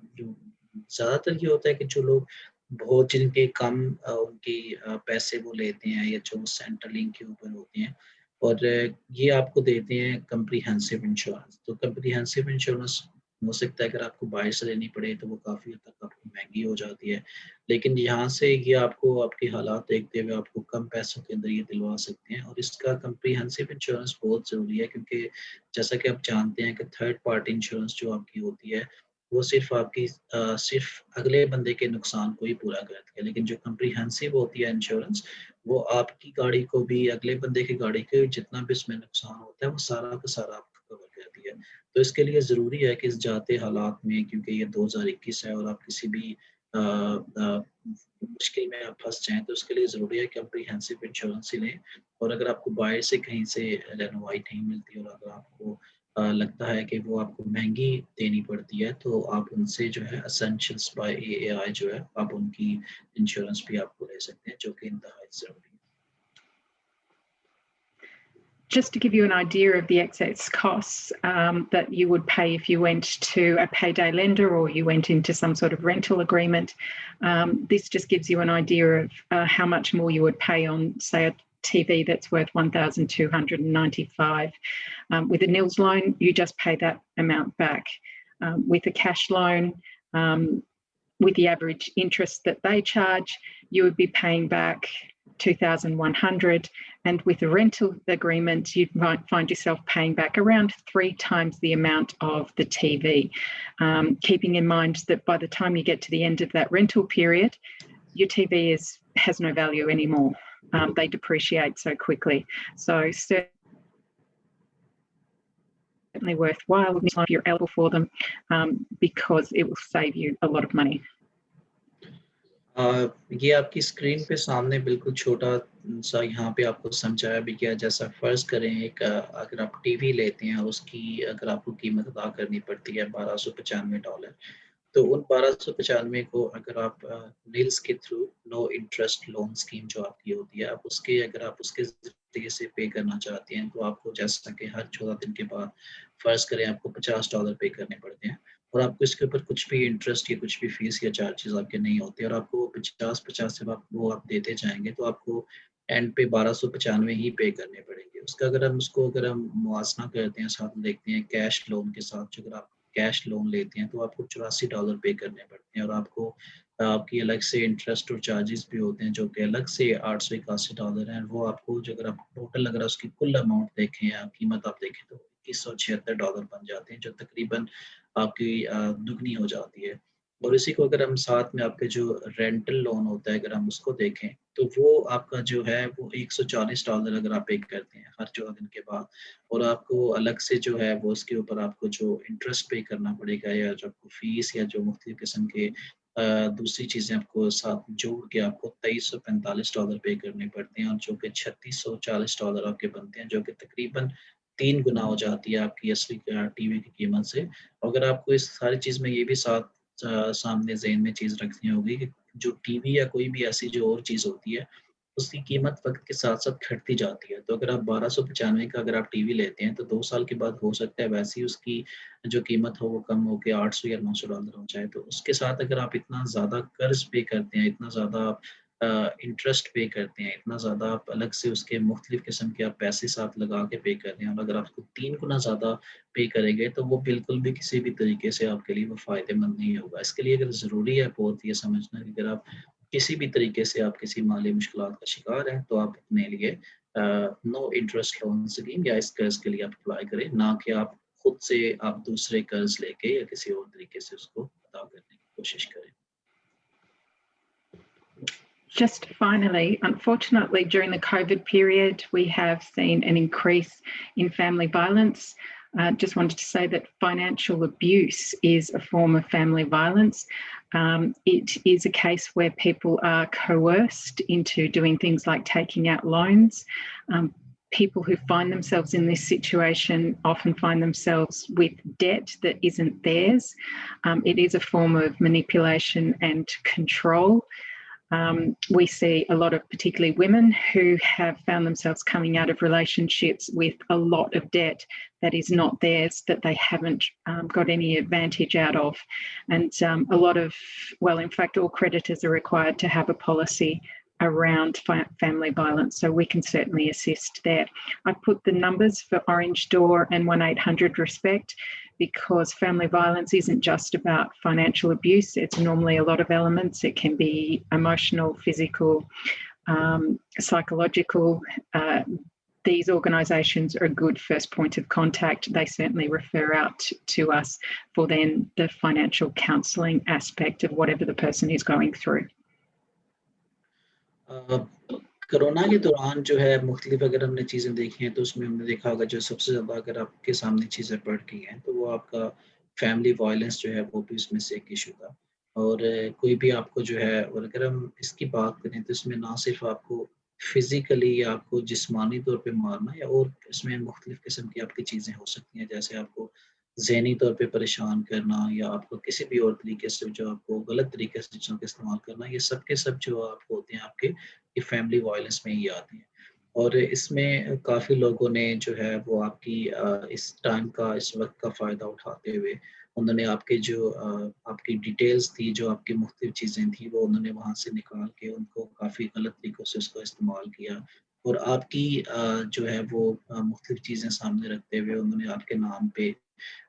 ज़्यादातर ये होता है कि जो लोग बहुत जिनके कम उनकी पैसे वो लेते हैं, या जो सेंट्रलिंक के ऊपर होते हैं, और ये आपको देते हैं कम्प्रिहेंसिव इंश्योरेंस। तो कम्प्रिहेंसिव इंश्योरेंस हो सकता है अगर आपको बाहर से लेनी पड़े तो वो काफ़ी हद तक आपको महँगी हो जाती है। लेकिन यहाँ से ये आपको आपके हालात देखते हुए आपको कम पैसों के अंदर ये दिलवा सकते हैं, और इसका कम्प्रिहेंसिव इंश्योरेंस बहुत ज़रूरी है, क्योंकि जैसा कि आप जानते हैं कि थर्ड पार्टी इंश्योरेंस जो आपकी होती है, वो सिर्फ़ अगले बंदे के नुकसान को ही पूरा करती है। लेकिन जो कम्प्रिहेंसिव होती है इंश्योरेंस, वो आपकी गाड़ी को भी, अगले बंदे की गाड़ी के जितना भी उसमें नुकसान होता है, वो सारा का सारा आपको कवर करती है। तो इसके लिए ज़रूरी है कि इस जाते हालात में, क्योंकि ये 2021 है और आप किसी भी मुश्किल में आप फँस जाएँ, तो उसके लिए ज़रूरी है कि कम्प्रिहेंसिव इंश्योरेंस ही लें। और अगर आपको बाहर से कहीं से रहनुमाई नहीं मिलती, और अगर आपको लगता है कि वो आपको महँगी देनी पड़ती है, तो आप उनसे जो है एसेंशियल्स बाय एएआई जो है, आप उनकी इंश्योरेंस भी आपको ले सकते हैं, जो कि इंतहाई ज़रूरी है। Just to give you an idea of the excess costs that you would pay if you went to a payday lender or you went into some sort of rental agreement, this just gives you an idea of how much more you would pay on, say, a TV that's worth $1,295. With a nils loan, you just pay that amount back. With a cash loan, with the average interest that they charge, you would be paying back $2,100, and with a rental agreement, you might find yourself paying back around 3 times the amount of the TV. Keeping in mind that by the time you get to the end of that rental period, your TV has no value anymore. They depreciate so quickly. So certainly worthwhile if you're eligible for them, because it will save you a lot of money. ये आपकी screen पे सामने बिल्कुल छोटा सा यहाँ पे आपको समझाया भी गया। जैसा फ़र्ज़ करें एक अगर आप टीवी लेते हैं, उसकी अगर आपको कीमत अदा करनी पड़ती है $1295, तो उन 1295 को अगर आप नील्स के through no interest loan scheme जो आपकी होती है, अगर आप उसके ज़रिए से पे करना चाहते हैं, तो आपको जैसा कि हर 14 दिन के बाद फ़र्ज़ करें आपको $50 पे करने पड़ते हैं, और आपको इसके ऊपर कुछ भी इंटरेस्ट या कुछ भी फ़ीस या चार्जेज़ आपके नहीं होते, और आपको वो 50-50 जब आप देते जाएँगे, तो आपको एंड पे 1295 ही पे करने पड़ेंगे। उसका अगर हम मुआवज़ना करते हैं, साथ में देखते हैं कैश लोन के साथ, जो अगर आप कैश लोन लेते हैं, तो आपको $84 पे करने पड़ते हैं, और आपको आपकी अलग से इंटरेस्ट और चार्जेज़ भी होते हैं, जो कि अलग से $881 हैं। वो आपको जो अगर आप टोटल अगर उसकी कुल अमाउंट देखें या कीमत आप देखें, तो $2176 बन जाते हैं, जो तकरीबन आपकी दुगनी हो जाती है। और इसी को अगर हम साथ में आपके जो रेंटल लोन होता है, अगर हम उसको देखें, तो वो आपका जो है वो $140 अगर आप पे करते हैं हर 14 दिन के बाद, और आपको अलग से जो है वो उसके ऊपर आपको जो इंटरेस्ट पे करना पड़ेगा, या जो आपको फीस या जो मुख्तलिफ किस्म के दूसरी चीज़ें आपको साथ जोड़ के आपको $2345 पे करने पड़ते हैं, और जो कि $3640 आपके बनते हैं, जो कि तकरीबन 3 गुना हो जाती है आपकी असली टीवी की कीमत से। अगर आपको इस सारी चीज़ में ये भी साथ सामने ज़हन में चीज़ रखनी होगी कि जो टीवी या कोई भी ऐसी जो और चीज़ होती है, उसकी कीमत वक़्त के साथ-साथ घटती जाती है। तो अगर आप 1295 का अगर आप टीवी लेते हैं, तो 2 साल के बाद हो सकता है वैसे ही उसकी जो कीमत हो वो कम हो के $800 या $900 हो जाए। तो उसके साथ अगर आप इतना ज़्यादा कर्ज़ पे करते हैं, इतना ज़्यादा आप इंटरेस्ट पे करते हैं, इतना ज़्यादा आप अलग से उसके मुख्तलिफ़ किस्म के आप पैसे साथ लगा के पे कर रहे हैं, और अगर आप उसको 3 गुना ज़्यादा पे करेंगे, तो वो बिल्कुल भी किसी भी तरीके से आपके लिए वो फ़ायदेमंद नहीं होगा। इसके लिए अगर ज़रूरी है बहुत ये समझना कि अगर आप किसी भी तरीके से आप किसी माली मुश्किलात का शिकार हैं, तो आप अपने लिए नो इंटरेस्ट लोन स्कीम या इस कर्ज़ के लिए आप अप्लाई करें, ना कि आप खुद से आप दूसरे कर्ज़ लेके या किसी और तरीके से उसको अदा करने की कोशिश करें। Just finally, unfortunately, during the COVID period, we have seen an increase in family violence. Just wanted to say that financial abuse is a form of family violence. It is a case where people are coerced into doing things like taking out loans. People who find themselves in this situation often find themselves with debt that isn't theirs. It is a form of manipulation and control. We see a lot of particularly women who have found themselves coming out of relationships with a lot of debt that is not theirs, that they haven't got any advantage out of. And a lot of, well, in fact, all creditors are required to have a policy around family violence, so we can certainly assist there. I put the numbers for Orange Door and 1-800 Respect, because family violence isn't just about financial abuse. It's normally a lot of elements. It can be emotional, physical, psychological. These organisations are a good first point of contact. They certainly refer out to us for then the financial counselling aspect of whatever the person is going through. Corona के दौरान जो है मुख्तलिफ अगर हमने चीज़ें देखी हैं, तो उसमें हमने देखा होगा जो सबसे ज़्यादा अगर आपके सामने चीज़ें बढ़ गई हैं, तो वो आपका फैमिली वायलेंस जो है वो भी उसमें से एक इशू था। और कोई भी आपको जो है, और अगर हम इसकी बात करें तो इसमें ना सिर्फ़ आपको फ़िज़िकली या आपको जिस्मानी तौर पे मारना, या और इसमें मुख्तलिफ किस्म की आपकी चीज़ें हो सकती हैं, जैसे आपको ज़हनी तौर पे परेशान करना, या आपको किसी भी और तरीके से जो आपको गलत तरीके से चीज़ों का इस्तेमाल करना, ये सब के सब जो आप होते हैं आपके, ये फैमिली वायलेंस में ही आती हैं। और इसमें काफ़ी लोगों ने जो है वो आपकी इस टाइम का, इस वक़्त का फ़ायदा उठाते हुए उन्होंने आपके जो आपकी डिटेल्स थी, जो आपकी मुख्तलिफ चीज़ें थी, वो उन्होंने वहाँ से निकाल के उनको काफ़ी गलत तरीकों से उसका इस्तेमाल किया, और आपकी जो है वो मुख्तलिफ चीज़ें सामने रखते हुए उन्होंने आपके नाम पे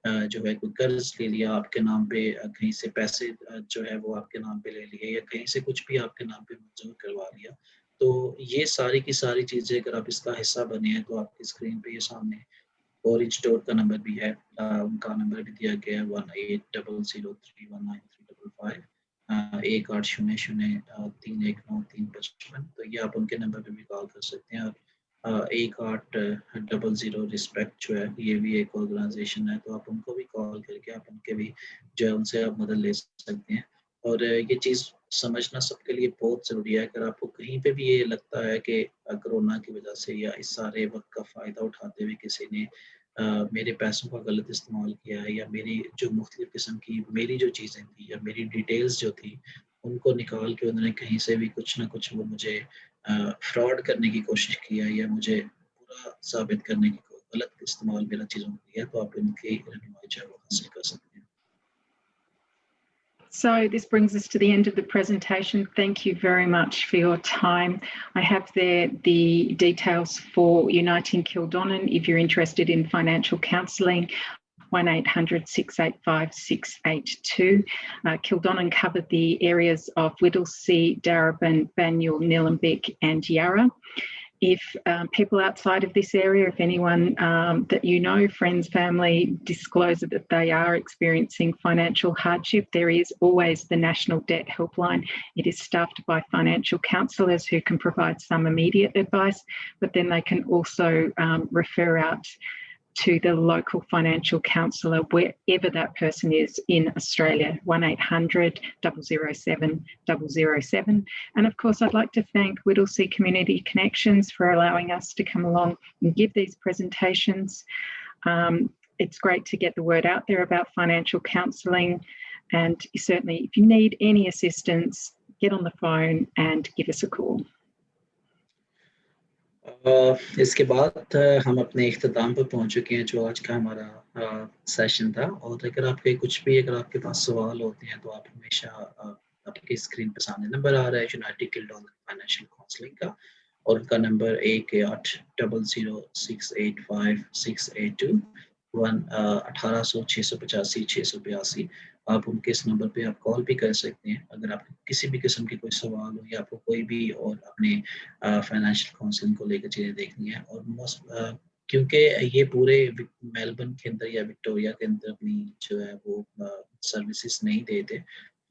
जो है कोई कर्ज़ ले लिया आपके नाम पे, कहीं से पैसे जो है वो आपके नाम पे ले लिए, या कहीं से कुछ भी आपके नाम पे मंज़ूर करवा लिया। तो ये सारी की सारी चीज़ें अगर आप इसका हिस्सा बने हैं, तो आपकी स्क्रीन पे ये सामने ऑरेंज स्टोर का नंबर भी है, उनका नंबर भी दिया गया है 1800319355, 1800 319 355। तो ये आप उनके नंबर पे भी कॉल कर सकते हैं। और 1800 रिस्पेक्ट जो है, ये भी एक ऑर्गेनाइजेशन है, तो आप उनको भी कॉल करके आप उनके भी जो है उनसे आप मदद ले सकते हैं। और ये चीज़ समझना सबके लिए बहुत ज़रूरी है। अगर आपको कहीं पे भी ये लगता है कि कोरोना की वजह से या इस सारे वक़्त का फ़ायदा उठाते हुए किसी ने मेरे पैसों का गलत इस्तेमाल किया है, या मेरी जो मुख्तलिफ किस्म की मेरी जो चीज़ें थी या मेरी डिटेल्स जो थी, उनको निकाल के उन्होंने कहीं से भी कुछ ना कुछ वो मुझे फ्रॉड करने की कोशिश की है, या मुझे बुरा साबित करने की गलत इस्तेमाल मेरा चीज़ों का किया है, तो आप इनकी रहनुमाई जो है वो हासिल कर सकते हैं। So this brings us to the end of the presentation. Thank you very much for your time. I have there the details for Uniting Kildonan if you're interested in financial counselling. 1800 685 682. Kildonan covered the areas of Whittlesea, Darebin, Banyule, Nillumbik and Yarra. If people outside of this area, if anyone that you know, friends, family, disclose that they are experiencing financial hardship, there is always the National Debt Helpline. It is staffed by financial counsellors who can provide some immediate advice, but then they can also refer out to the local financial counsellor wherever that person is in Australia, 1800 007 007. And of course, I'd like to thank Whittlesea Community Connections for allowing us to come along and give these presentations. It's great to get the word out there about financial counselling, and certainly if you need any assistance, get on the phone and give us a call. इसके बाद हम अपने इख्तिताम पर पहुंच चुके हैं जो आज का हमारा सेशन था। और अगर आपके पास सवाल होते हैं तो आप हमेशा आपकी स्क्रीन पर सामने नंबर आ रहा है यूनाइटेड किल्डोनन फाइनेंशियल काउंसलिंग का, और उनका नंबर 1800685682 1800-685-682। आप उनके इस नंबर पे आप कॉल भी कर सकते हैं अगर आपको किसी भी किस्म के कोई सवाल हो या आपको कोई भी और अपने फाइनेंशियल काउंसलिंग को लेकर चीज़ें देखनी है। और क्योंकि ये पूरे मेलबर्न के अंदर या विक्टोरिया के अंदर अपनी जो है वो सर्विसेज नहीं देते,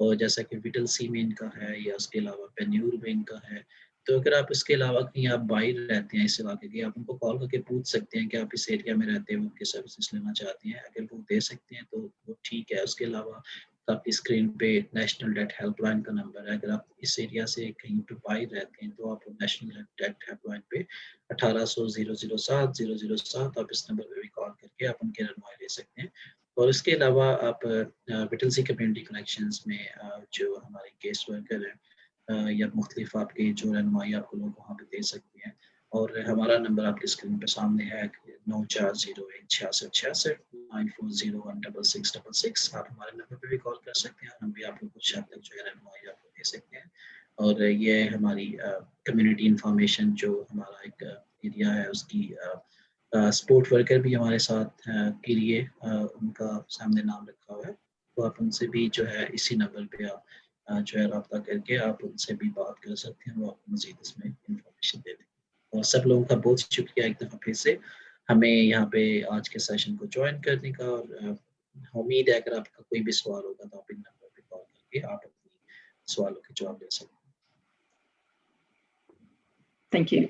और जैसा कि विटलसी में इनका है या उसके अलावा पेन्यूर में इनका है, तो अगर आप इसके अलावा कहीं आप बाहर रहते हैं इस इलाके के, आप उनको कॉल करके पूछ सकते हैं कि आप इस एरिया में रहते हैं, उनकी सर्विसेज लेना चाहते हैं। अगर वो दे सकते हैं तो वो ठीक है। उसके अलावा आपकी स्क्रीन पे नेशनल डेट हेल्पलाइन का नंबर है। अगर आप इस एरिया से कहीं पे बाहर रहते हैं तो आप नेशनल डेट हेल्पलाइन पे 1800-007-007 आप इस नंबर पे भी कॉल करके आप उनकी रहनुमाई ले सकते हैं। और इसके अलावा आप विटलसी कम्युनिटी कनेक्शंस में जो हमारे केस वर्कर हैं या मुख्तलिफ आपकी जो रहनुमाई आपको लोग वहाँ पे दे सकते हैं। और हमारा नंबर आपकी स्क्रीन पे सामने है 94016666 94016666। आप हमारे नंबर पे भी कॉल कर सकते हैं और हम भी आपको कुछ हद तक जो है रहनुमाई आपको दे सकते हैं। और ये हमारी कम्युनिटी इंफॉर्मेशन जो हमारा एक एरिया है उसकी सपोर्ट वर्कर भी हमारे साथ के लिए उनका सामने नाम रखा हुआ है, तो आप उनसे भी जो है इसी नंबर पे आप जो है रब्ता करके आप उनसे भी बात कर सकते हैं, वो आपको मज़ीद इसमें इंफॉर्मेशन दे देंगे। और सब लोगों का बहुत शुक्रिया एक दफ़ा फिर से हमें यहाँ पे आज के सेशन को ज्वाइन करने का। और उम्मीद है अगर आपका कोई भी सवाल होगा तो आप इन नंबर पे कॉल करके आप अपनी सवालों के जवाब दे सकते हैं। Thank you.